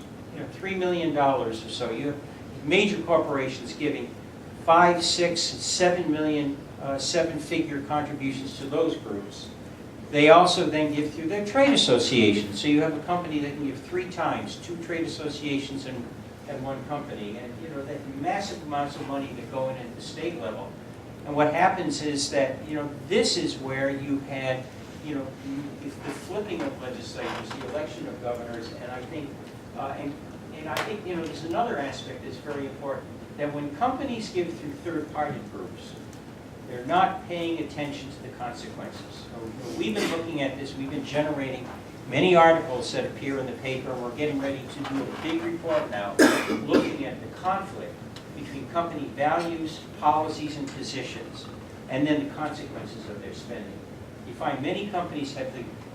$3 million or so. You have major corporations giving 5, 6, 7 million, 7-figure contributions to those groups. They also then give through their trade associations. So you have a company that can give 3 times, 2 trade associations and 1 company. And that massive amounts of money that go in at the state level. And what happens is that, this is where you had, the flipping of legislatures, the election of governors, and I think, there's another aspect that's very important, that when companies give through third-party groups, they're not paying attention to the consequences. So, we've been looking at this, we've been generating many articles that appear in the paper, and we're getting ready to do a big report now, looking at the conflict between company values, policies, and positions, and then the consequences of their spending. You find many companies have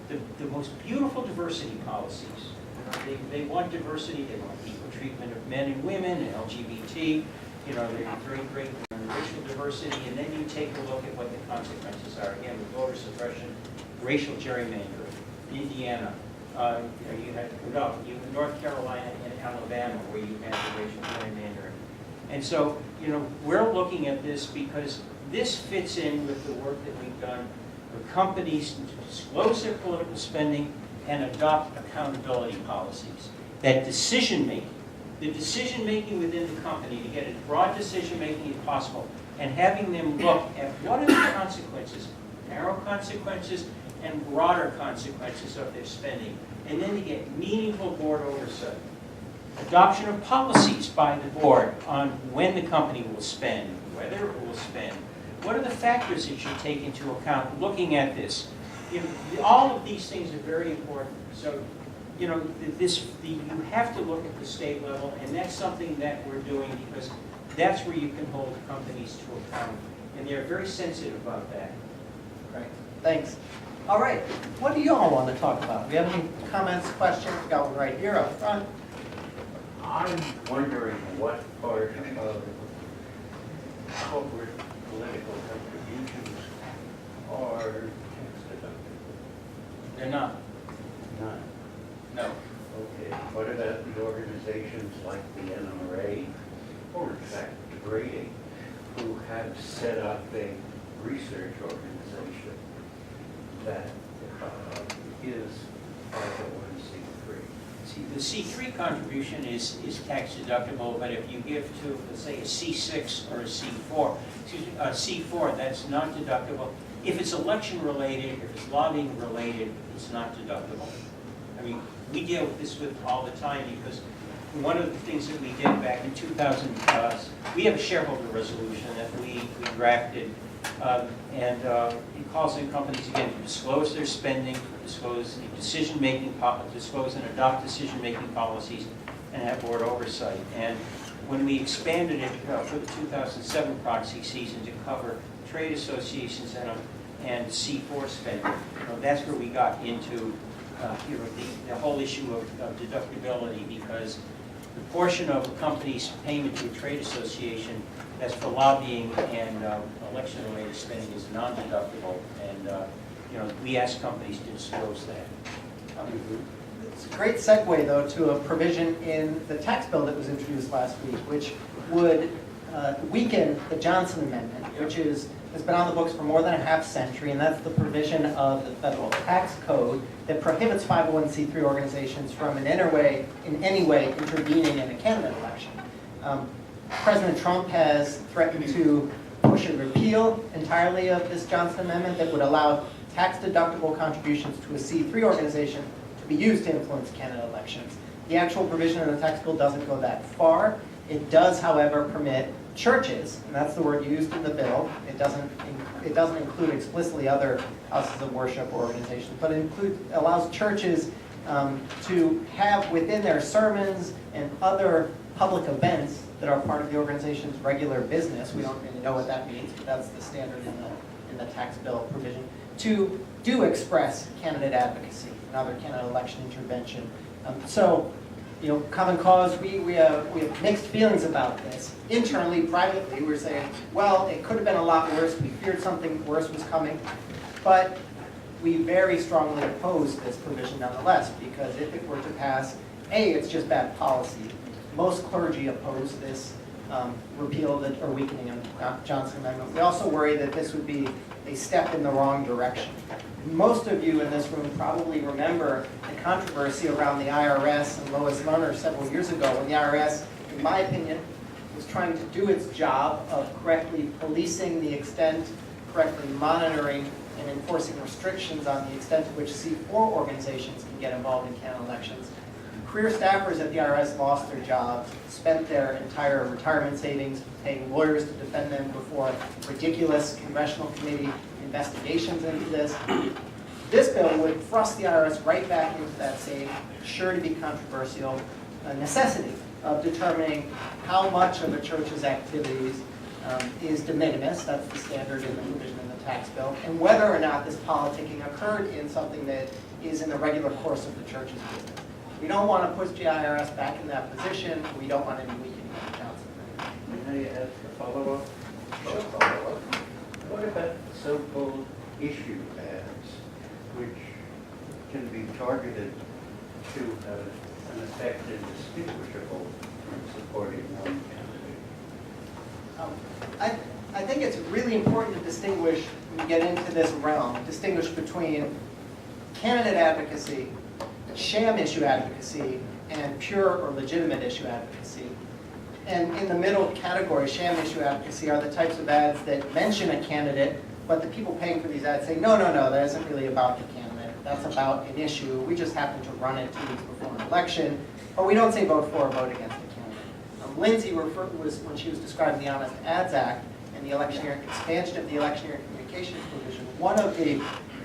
the most beautiful diversity policies. They want diversity, they want equal treatment of men and women, and LGBT, they're very great on racial diversity, and then you take a look at what the consequences are. Again, with voter suppression, racial gerrymandering, Indiana, you had North Carolina and Alabama where you had the racial gerrymandering. And so, we're looking at this because this fits in with the work that we've done for companies to disclose their political spending and adopt accountability policies. That decision-making, the decision-making within the company to get as broad decision-making as possible, and having them look at what are the consequences, narrow consequences and broader consequences of their spending, and then to get meaningful board oversight. Adoption of policies by the board on when the company will spend, whether it will spend. What are the factors that you take into account looking at this? All of these things are very important. So, you have to look at the state level, and that's something that we're doing because that's where you can hold companies to account, and they're very sensitive about that. Great, thanks. All right, what do you all want to talk about? Do you have any comments, questions? Got one right here up front. I'm wondering what part of corporate political contributions are tax deductible? They're not. None. No. Okay, what about the organizations like the NRA, or in fact the Brady, who have set up a research organization that is 501c3? See, the C3 contribution is tax deductible, but if you give to, let's say, a C6 or a C4, C4, that's not deductible. If it's election related, if it's lobbying related, it's not deductible. I mean, we deal with this all the time because one of the things that we did back in 2000, we have a shareholder resolution that we drafted, and it calls in companies again to disclose their spending, disclose disclose and adopt decision-making policies, and have board oversight. And when we expanded it for the 2007 proxy season to cover trade associations and C4 spending, that's where we got into the whole issue of deductibility, because the portion of a company's payment to a trade association that's for lobbying and election-related spending is non-deductible, and we ask companies to disclose that. It's a great segue, though, to a provision in the tax bill that was introduced last week, which would weaken the Johnson Amendment, which has been on the books for more than a half century, and that's the provision of the federal tax code that prohibits 501c3 organizations from in any way intervening in a candidate election. President Trump has threatened to push a repeal entirely of this Johnson Amendment that would allow tax-deductible contributions to a C3 organization to be used to influence candidate elections. The actual provision in the tax bill doesn't go that far. It does, however, permit churches, and that's the word used in the bill. It doesn't include explicitly other houses of worship or organizations, but it allows churches to have within their sermons and other public events that are part of the organization's regular business. We don't really know what that means, but that's the standard in the tax bill provision, to do express candidate advocacy and other candidate election intervention. Common Cause, we have mixed feelings about this. Internally, privately, we're saying, well, it could have been a lot worse. We feared something worse was coming. But we very strongly oppose this provision nonetheless, because if it were to pass, A, it's just bad policy. Most clergy oppose this repeal or weakening of the Johnson Amendment. We also worry that this would be a step in the wrong direction. Most of you in this room probably remember the controversy around the IRS and Lois Lerner several years ago, when the IRS, in my opinion, was trying to do its job of correctly policing the extent, correctly monitoring and enforcing restrictions on the extent to which C4 organizations can get involved in candidate elections. Career staffers at the IRS lost their jobs, spent their entire retirement savings paying lawyers to defend them before ridiculous congressional committee investigations into this. This bill would thrust the IRS right back into that same, sure to be controversial, necessity of determining how much of a church's activities is de minimis, that's the standard in the provision in the tax bill, and whether or not this politicking occurred in something that is in the regular course of the church's business. We don't want to push the IRS back in that position. We don't want any weakening of the Johnson. May I ask a follow-up? Sure. What about so-called issue ads, which can be targeted to have an effect indistinguishable from supporting one candidate? I think it's really important to distinguish, when we get into this realm, distinguish between candidate advocacy, sham issue advocacy, and pure or legitimate issue advocacy. And in the middle category, sham issue advocacy are the types of ads that mention a candidate, but the people paying for these ads say, no, that isn't really about the candidate. That's about an issue. We just happen to run it 2 weeks before an election, but we don't say vote for or vote against the candidate. Lindsey was, when she was describing the Honest Ads Act and the expansion of the electioneering communications provision, one of the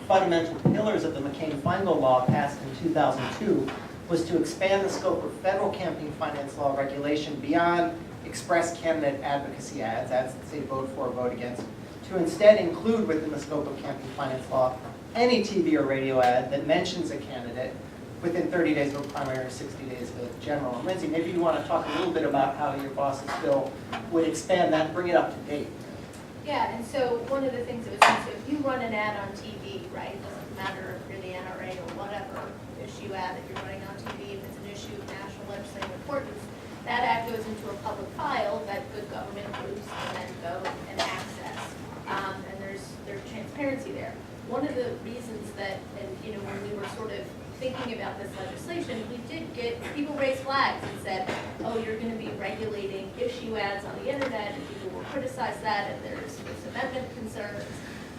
fundamental pillars of the McCain-Feingold law passed in 2002 was to expand the scope of federal campaign finance law regulation beyond express candidate advocacy ads that say vote for or vote against, to instead include within the scope of campaign finance law any TV or radio ad that mentions a candidate within 30 days of a primary or 60 days of a general. And Lindsey, maybe you want to talk a little bit about how your boss's bill would expand that and bring it up to date. Yeah, and so one of the things that was, so if you run an ad on TV, right, it doesn't matter if you're the NRA or whatever issue ad that you're running on TV, if it's an issue of national legislative importance, that ad goes into a public file that good government groups can then go and access. And there's transparency there. One of the reasons that, and when we were sort of thinking about this legislation, we did get people raise flags and said, oh, you're going to be regulating issue ads on the internet, and people will criticize that, and there's First Amendment concerns.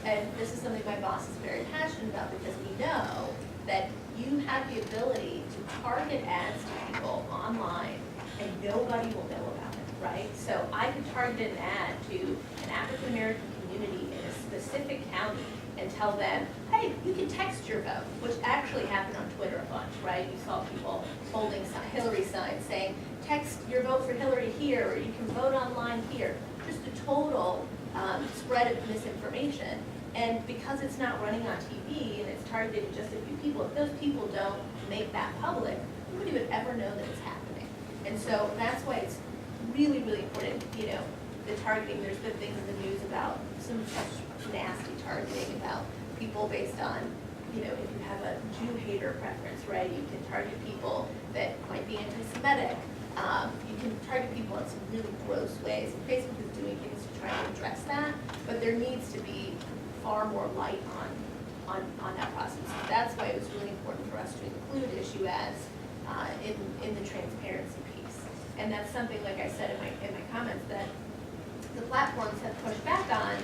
And this is something my boss is very passionate about, because we know that you have the ability to target ads to people online, and nobody will know about it, right? So I could target an ad to an African American community in a specific county and tell them, hey, you can text your vote, which actually happened on Twitter a bunch, right? You saw people holding Hillary signs saying, text your vote for Hillary here, or you can vote online here. Just a total spread of misinformation. And because it's not running on TV and it's targeted just a few people, if those people don't make that public, nobody would ever know that it's happening. And so that's why it's really, really important, the targeting. There's been things in the news about some nasty targeting about people based on, if you have a Jew hater preference, right? You can target people that might be anti-Semitic. You can target people in some really gross ways. And Facebook is doing things to try to address that, but there needs to be far more light on that process. So that's why it was really important for us to include issue ads in the transparency piece. And that's something, like I said in my comments, that the platforms have pushed back on,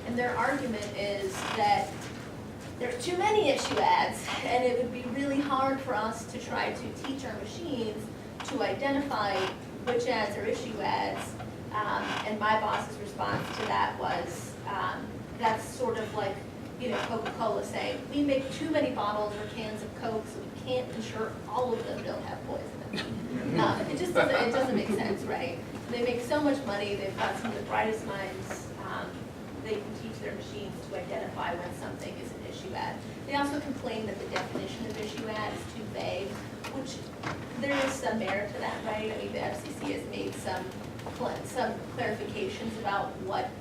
and their argument is that there's too many issue ads, and it would be really hard for us to try to teach our machines to identify which ads are issue ads. And my boss's response to that was, that's sort of like, Coca-Cola saying, we make too many bottles or cans of Coke, so we can't ensure all of them don't have poison in them. It just doesn't make sense, right? They make so much money, they've got some of the brightest minds, they can teach their machines to identify when something is an issue ad. They also complain that the definition of issue ad is too vague, which there is some merit to that, right? I mean, the FCC has made some clarifications about what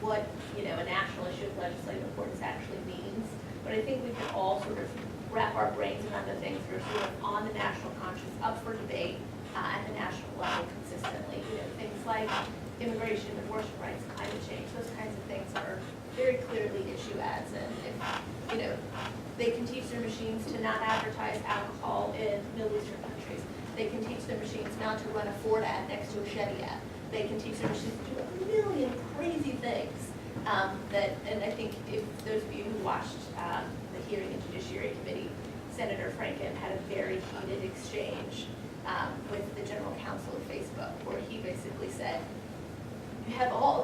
a national issue of legislative importance actually means. But I think we can all sort of wrap our brains around the things that are sort of on the national conscience, up for debate at the national level consistently. Things like immigration, abortion rights, climate change, those kinds of things are very clearly issue ads. And if, they can teach their machines to not advertise alcohol in Middle Eastern countries. They can teach their machines not to run a Ford ad next to a Chevy ad. They can teach their machines to do a million crazy things. And I think if those of you who watched the hearing in Judiciary Committee, Senator Franken had a very heated exchange with the general counsel of Facebook, where he basically said,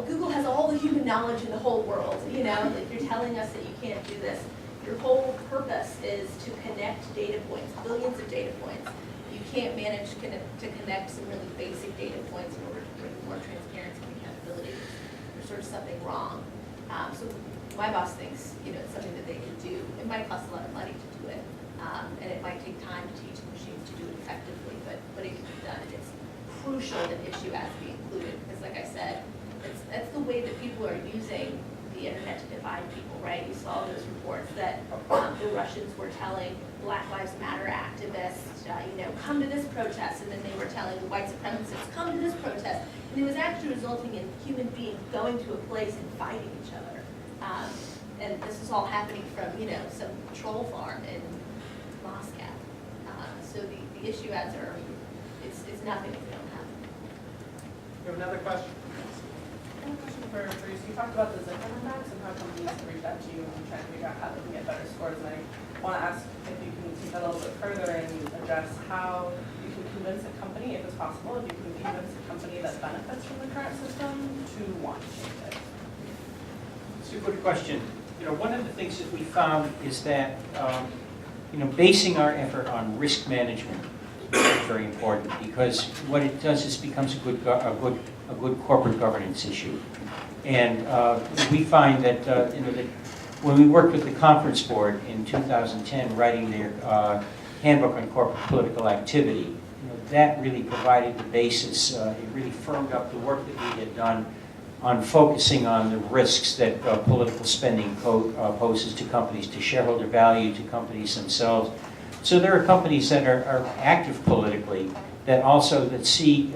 Google has all the human knowledge in the whole world, like you're telling us that you can't do this. Your whole purpose is to connect data points, billions of data points. You can't manage to connect some really basic data points in order to bring more transparency and accountability. There's sort of something wrong. So my boss thinks, it's something that they can do. It might cost a lot of money to do it, and it might take time to teach the machines to do it effectively, but it can be done. And it's crucial that issue ads be included, because like I said, that's the way that people are using the internet to divide people, right? You saw those reports that the Russians were telling Black Lives Matter activists, come to this protest, and then they were telling the white supremacists, come to this protest. And it was actually resulting in human beings going to a place and fighting each other. And this is all happening from, some troll farm in Moscow. So the issue ads it's nothing if you don't have them. You have another question? I have a question for you. So you talked about the zip index and how companies can reach out to you and try to figure out how they can get better scores. And I want to ask if you can take that a little bit further and address how you can convince a company, if it's possible, if you can convince a company that benefits from the current system to want to change it. It's a good question. One of the things that we found is that, basing our effort on risk management is very important, because what it does is becomes a good corporate governance issue. And we find that, that when we worked with the conference board in 2010, writing their handbook on corporate political activity, that really provided the basis. It really firmed up the work that we had done on focusing on the risks that political spending poses to companies, to shareholder value, to companies themselves. So there are companies that are active politically that also see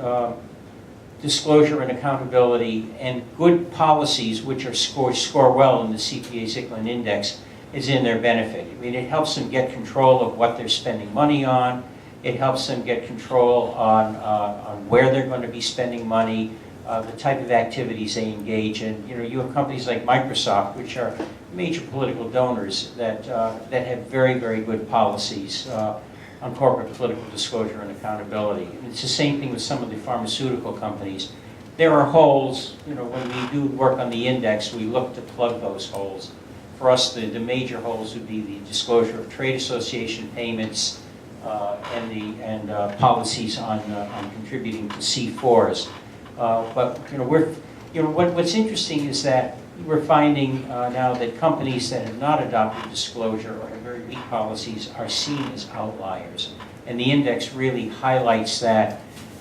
disclosure and accountability and good policies, which are score well in the CPA-Zicklin Index, is in their benefit. I mean, it helps them get control of what they're spending money on. It helps them get control on where they're going to be spending money, the type of activities they engage in. You have companies like Microsoft, which are major political donors that have very, very good policies on corporate political disclosure and accountability. And it's the same thing with some of the pharmaceutical companies. There are holes. When we do work on the index, we look to plug those holes. For us, the major holes would be the disclosure of trade association payments and policies on contributing to C4s. But what's interesting is that we're finding now that companies that have not adopted disclosure or have very weak policies are seen as outliers, and the index really highlights that.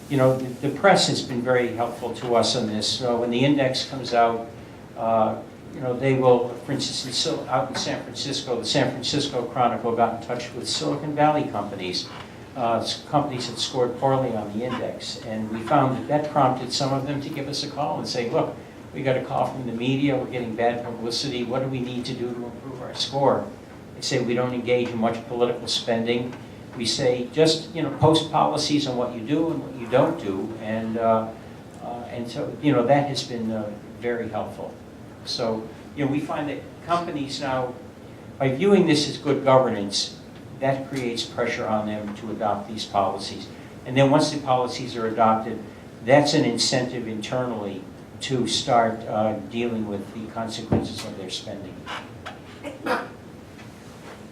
The press has been very helpful to us on this. When the index comes out, they will, for instance, out in San Francisco, the San Francisco Chronicle got in touch with Silicon Valley companies. Companies that scored poorly on the index, and we found that prompted some of them to give us a call and say, look, we got a call from the media, we're getting bad publicity, what do we need to do to improve our score? They say we don't engage in much political spending. We say just post policies on what you do and what you don't do, and so that has been very helpful. So we find that companies now, by viewing this as good governance, that creates pressure on them to adopt these policies. And then once the policies are adopted, that's an incentive internally to start dealing with the consequences of their spending.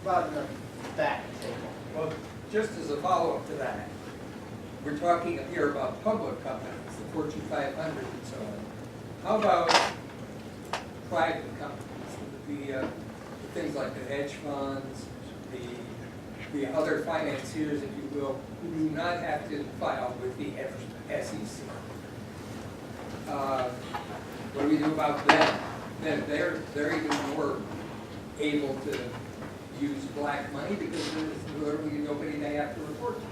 Rob, back. Well, just as a follow-up to that, we're talking here about public companies, the Fortune 500 and so on. How about private companies, the things like the hedge funds, the other financiers, if you will, who do not have to file with the SEC? What do we do about them? Then they're even more able to use black money because there's literally nobody they have to report to.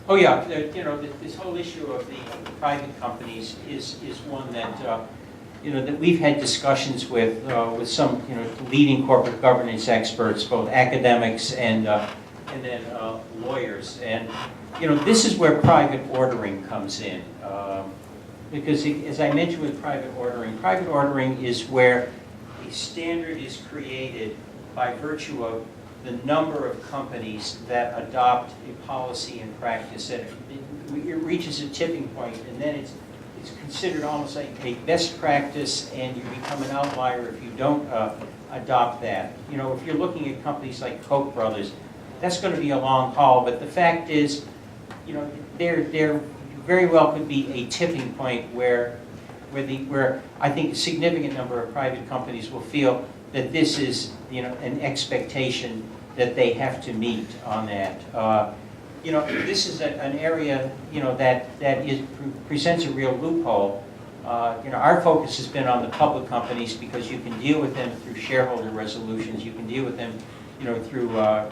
Oh yeah, this whole issue of the private companies is one that that we've had discussions with some leading corporate governance experts, both academics and then lawyers, and this is where private ordering comes in, because as I mentioned with private ordering is where a standard is created by virtue of the number of companies that adopt a policy and practice. That it reaches a tipping point, and then it's considered almost like a best practice, and you become an outlier if you don't adopt that. If you're looking at companies like Koch brothers, that's going to be a long haul, but the fact is, there very well could be a tipping point where I think a significant number of private companies will feel that this is an expectation that they have to meet on that. This is an area that presents a real loophole. Our focus has been on the public companies because you can deal with them through shareholder resolutions. You can deal with them, through the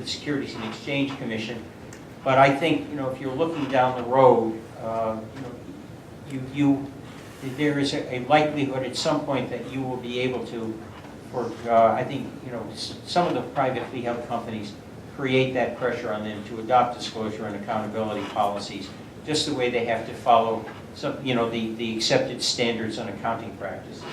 Securities and Exchange Commission. But I think, if you're looking down the road, there is a likelihood at some point that you will be able to, I think, some of the privately held companies create that pressure on them to adopt disclosure and accountability policies, just the way they have to follow some, the accepted standards on accounting practices.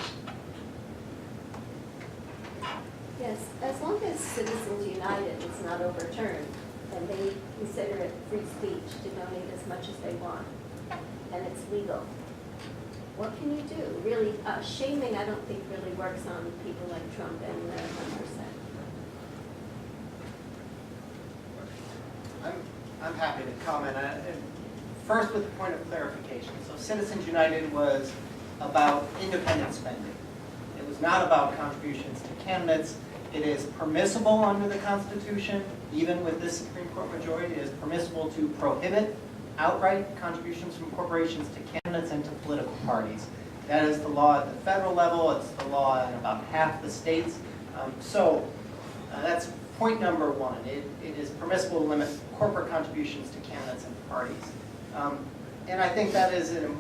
Yes, as long as Citizens United is not overturned, and they consider it free speech to donate as much as they want, and it's legal, what can you do? Really, shaming I don't think really works on people like Trump and the 1%. I'm happy to comment. First, with the point of clarification. So Citizens United was about independent spending. It was not about contributions to candidates. It is permissible under the Constitution, even with this Supreme Court majority, it is permissible to prohibit outright contributions from corporations to candidates and to political parties. That is the law at the federal level. It's the law in about half the states. That's point number one. It is permissible to limit corporate contributions to candidates and parties. And I think that is an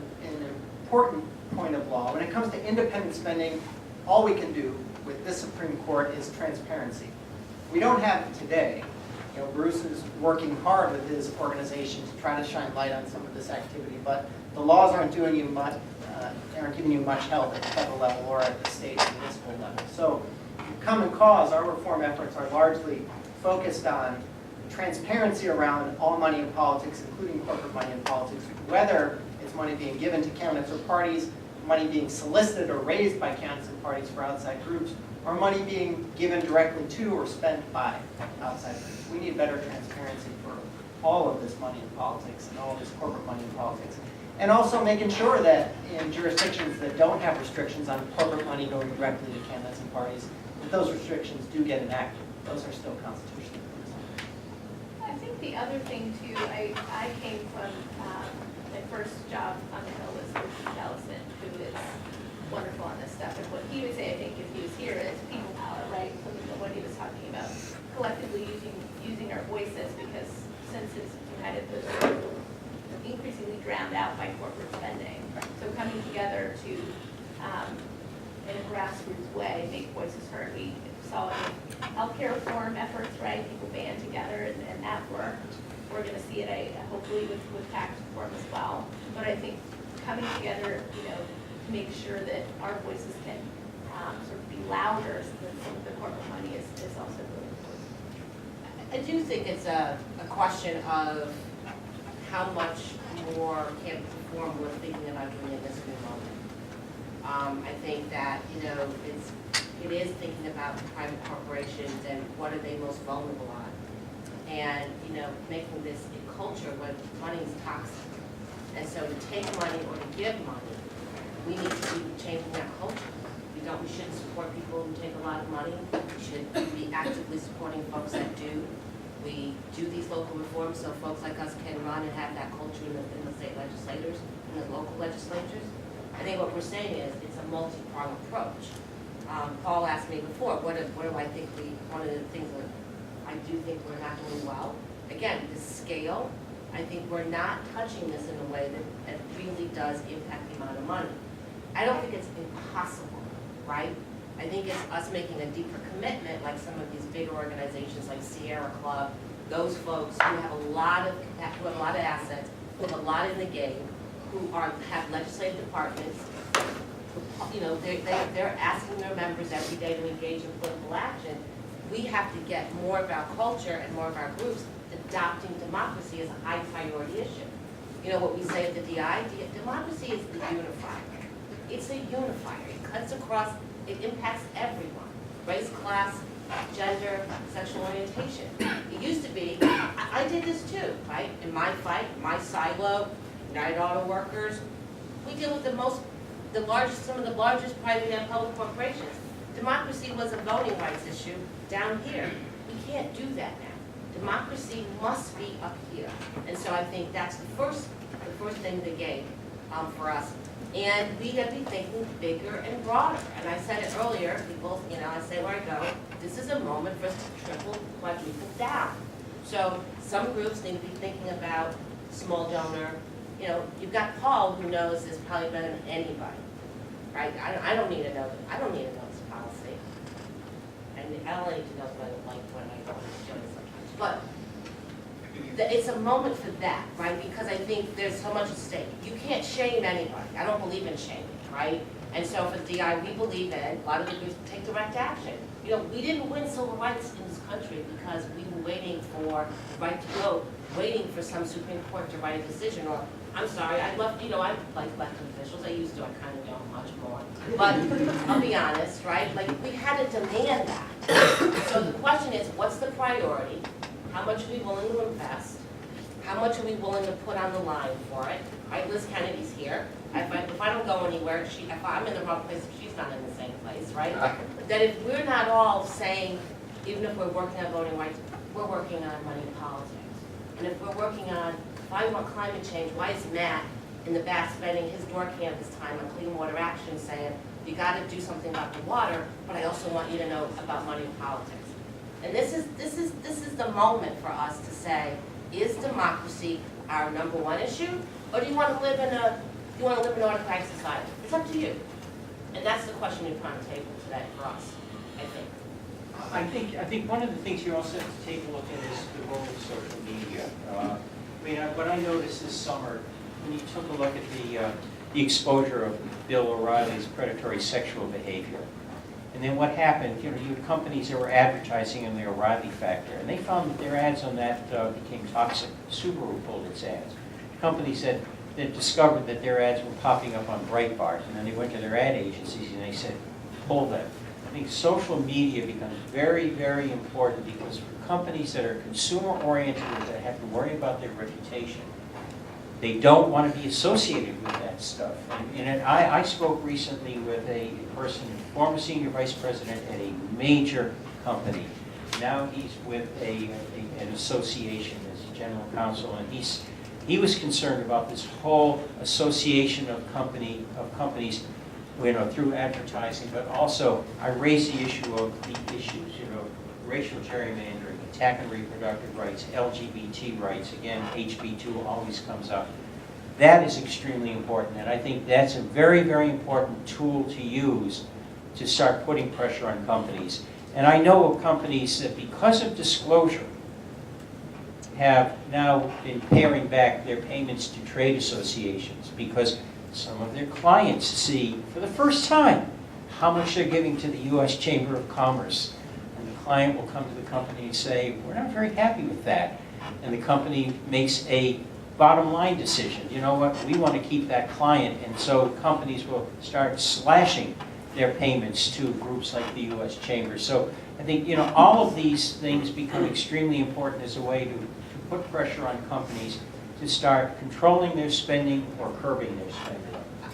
important point of law. When it comes to independent spending, all we can do with this Supreme Court is transparency. We don't have it today. You know, Bruce is working hard with his organization to try to shine light on some of this activity, but the laws aren't doing you much, aren't giving you much help at the federal level or at the state and municipal level. So, Common Cause, our reform efforts are largely focused on transparency around all money in politics, including corporate money in politics, whether it's money being given to candidates or parties, money being solicited or raised by candidates and parties for outside groups, or money being given directly to or spent by outside groups. We need better transparency for all of this money in politics and all of this corporate money in politics. And also making sure that in jurisdictions that don't have restrictions on corporate money going directly to candidates and parties, that those restrictions do get enacted. Those are still constitutional. I think the other thing too, I came from, my first job on the Hill was with Allison, who is wonderful on this stuff. And what he would say, I think, if he was here, is people power, right? Something that Wendy was talking about, collectively using our voices, because Citizens United was increasingly drowned out by corporate spending. So coming together to, in a grassroots way, make voices heard. We saw it in healthcare reform efforts, right? People band together, and that worked. We're going to see it, hopefully, with tax reform as well. But I think coming together, to make sure that our voices can sort of be louder than some of the corporate money is also really important. I do think it's a question of how much more can perform we're thinking about doing in this new moment. I think that, it is thinking about private corporations and what are they most vulnerable on. And, making this a culture where money is toxic. And so to take money or to give money, we need to be changing that culture. We shouldn't support people who take a lot of money. We should be actively supporting folks that do. We do these local reforms so folks like us can run and have that culture in the state legislators, in the local legislatures. I think what we're saying is it's a multi-pronged approach. Paul asked me before, what do I think one of the things that I do think we're not doing well? Again, the scale, I think we're not touching this in a way that really does impact the amount of money. I don't think it's impossible, right? I think it's us making a deeper commitment, like some of these bigger organizations like Sierra Club, those folks who have a lot of assets, who have a lot in the game, who have legislative departments. They're asking their members every day to engage in political action. We have to get more of our culture and more of our groups adopting democracy as a high priority issue. What we say at the DI, democracy is the unifier. It's a unifier. It cuts across, it impacts everyone. Race, class, gender, sexual orientation. It used to be, I did this too, right? In my fight, my silo, United Auto Workers, we deal with some of the largest private and public corporations. Democracy was a voting rights issue down here. We can't do that now. Democracy must be up here. And so I think that's the first thing of the game for us. And we got to be thinking bigger and broader. And I said it earlier, people, I say where I go, this is a moment for us to triple, quadruple down. So some groups need to be thinking about small donor. You've got Paul, who knows this probably better than anybody, right? I don't need to know this policy. And LA knows what I like when I go to shows sometimes. But it's a moment for that, right? Because I think there's so much at stake. You can't shame anybody. I don't believe in shaming, right? And so for DI, we believe in, a lot of the groups take direct action. We didn't win civil rights in this country because we were waiting for the right to vote, waiting for some Supreme Court to write a decision, or, I'm sorry, I like elected officials. I used to, I kind of don't much more. But I'll be honest, right? We had to demand that. So the question is, what's the priority? How much are we willing to invest? How much are we willing to put on the line for it? Right, Liz Kennedy's here. If I don't go anywhere, if I'm in the wrong place, she's not in the same place, right? That if we're not all saying, even if we're working on voting rights, we're working on money politics. And if we're working on, if I want climate change, why is Matt in the back spending his door can this time on clean water action saying, you gotta do something about the water, but I also want you to know about money politics. And this is the moment for us to say, is democracy our #1 issue? Or do you want to live in an autocratic society? It's up to you. And that's the question we put on the table today for us, I think. I think one of the things you also have to take a look at is the role of social media. What I noticed this summer, when you took a look at the exposure of Bill O'Reilly's predatory sexual behavior, and then what happened, you had companies that were advertising in the O'Reilly factor, and they found that their ads on that became toxic. Subaru pulled its ads. Companies that discovered that their ads were popping up on Breitbart, and then they went to their ad agencies and they said, pull them. I think social media becomes very, very important because for companies that are consumer-oriented, that have to worry about their reputation, they don't want to be associated with that stuff. And I spoke recently with a person, former senior vice president at a major company. Now he's with an association as general counsel, and he was concerned about this whole association of companies, through advertising, but also I raised the issue of the issues, racial gerrymandering, attack on reproductive rights, LGBT rights, again, HB2 always comes up. That is extremely important, and I think that's a very, very important tool to use to start putting pressure on companies. And I know of companies that, because of disclosure, have now been paring back their payments to trade associations because some of their clients see for the first time how much they're giving to the U.S. Chamber of Commerce. And the client will come to the company and say, we're not very happy with that. And the company makes a bottom line decision. You know what, we want to keep that client. And so companies will start slashing their payments to groups like the U.S. Chamber. So I think, all of these things become extremely important as a way to put pressure on companies to start controlling their spending or curbing their spending.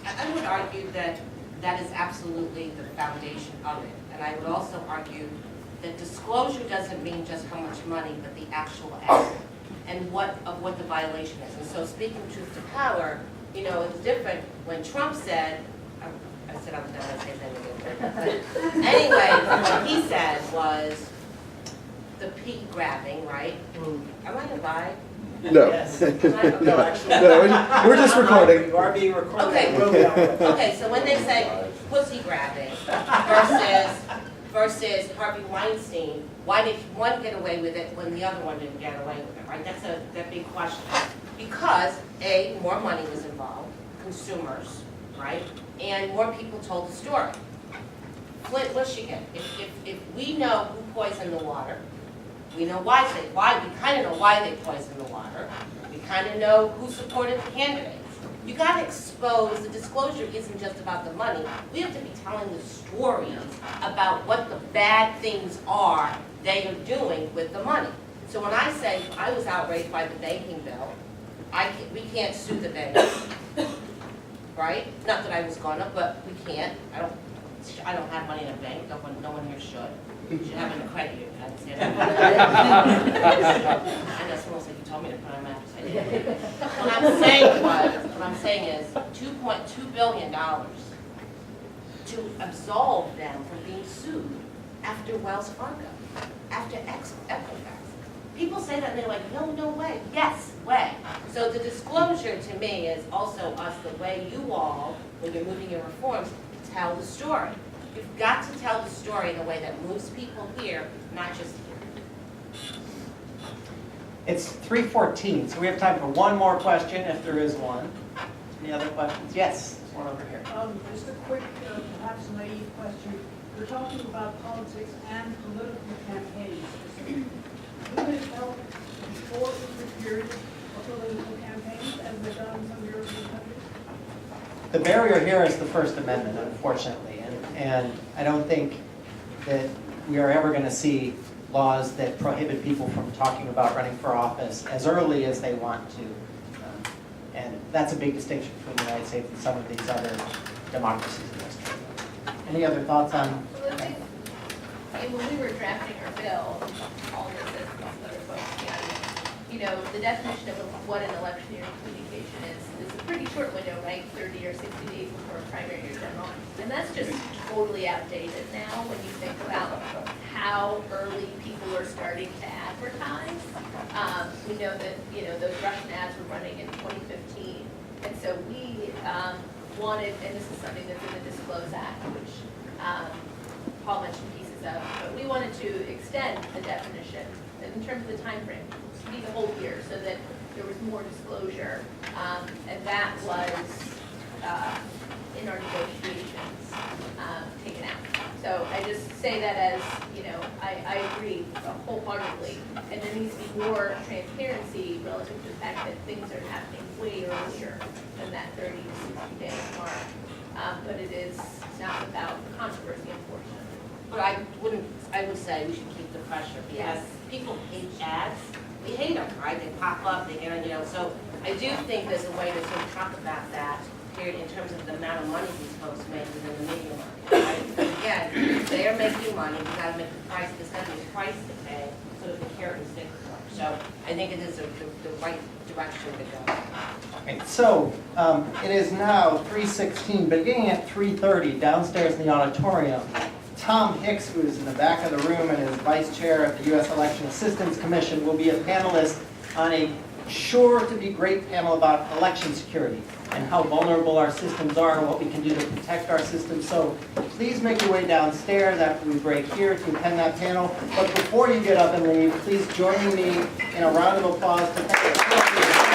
I would argue that that is absolutely the foundation of it. And I would also argue that disclosure doesn't mean just how much money, but the actual act and what the violation is. And so speaking truth to power, it was different when Trump said, I said I was going to say that again. But anyway, what he said was the pee grabbing, right? Am I a lie? No. Yes. No, we're just recording. You are being recorded. Okay. We'll be on it. Okay, so when they say pussy grabbing versus Harvey Weinstein, why did one get away with it when the other one didn't get away with it, right? That's that big question. Because A, more money was involved, consumers, right? And more people told the story. Flint, Michigan, if we know who poisoned the water, we know we kind of know why they poisoned the water. We kind of know who supported the candidates. You got to expose, the disclosure isn't just about the money. We have to be telling the stories about what the bad things are they are doing with the money. So when I say I was outraged by the banking bill, we can't sue the bank, right? Not that I was gonna, but we can't. I don't have money in a bank. No one here should. You should have a credit union. I didn't say that. I know someone said you told me to put on my application. What I'm saying is $2.2 billion to absolve them from being sued after Wells Fargo, after Equifax. People say that and they're like, no way. Yes, way. So the disclosure to me is also us, the way you all, when you're moving your reforms, tell the story. You've got to tell the story in a way that moves people here, not just here. It's 3:14, so we have time for one more question, if there is one. Any other questions? Yes, there's one over here. Just a quick, perhaps naive question. We're talking about politics and political campaigns. Would it help before the period of political campaigns as they've done in some European countries? The barrier here is the First Amendment, unfortunately, and I don't think that we are ever going to see laws that prohibit people from talking about running for office as early as they want to. And That's a big distinction between the United States and some of these other democracies in history. Any other thoughts on? Well, the thing, and when we were drafting our bill, all this and other folks, the definition of what an electioneering communication is a pretty short window, right? 30 or 60 days before a primary or general. And that's just totally outdated now when you think about how early people are starting to advertise. We know that, those Russian ads were running in 2015. And so we wanted, and this is something that's in the Disclose Act, which Paul mentioned pieces of, but we wanted to extend the definition in terms of the time frame to be the whole year so that there was more disclosure. And that was in our negotiations taken out. So I just say that as, I agree wholeheartedly. And there needs to be more transparency relative to the fact that things are happening way earlier than that 30 to 60 day mark. But it is not without controversy, unfortunately. But I would say we should keep the pressure because Yes. people hate ads. We hate them, right? They pop up, they get, so I do think there's a way to sort of talk about that period in terms of the amount of money these folks make within the media market, right? Because again, they are making money, we gotta make the price, there's gotta be a price to pay so that the carrot and stick work. So I think it is the right direction to go. Okay, so it is now 3:16, beginning at 3:30 downstairs in the auditorium. Tom Hicks, who is in the back of the room and is vice chair of the U.S. Election Assistance Commission, will be a panelist on a sure-to-be great panel about election security and how vulnerable our systems are and what we can do to protect our systems. So please make your way downstairs after we break here to attend that panel. But before you get up and leave, please join me in a round of applause to thank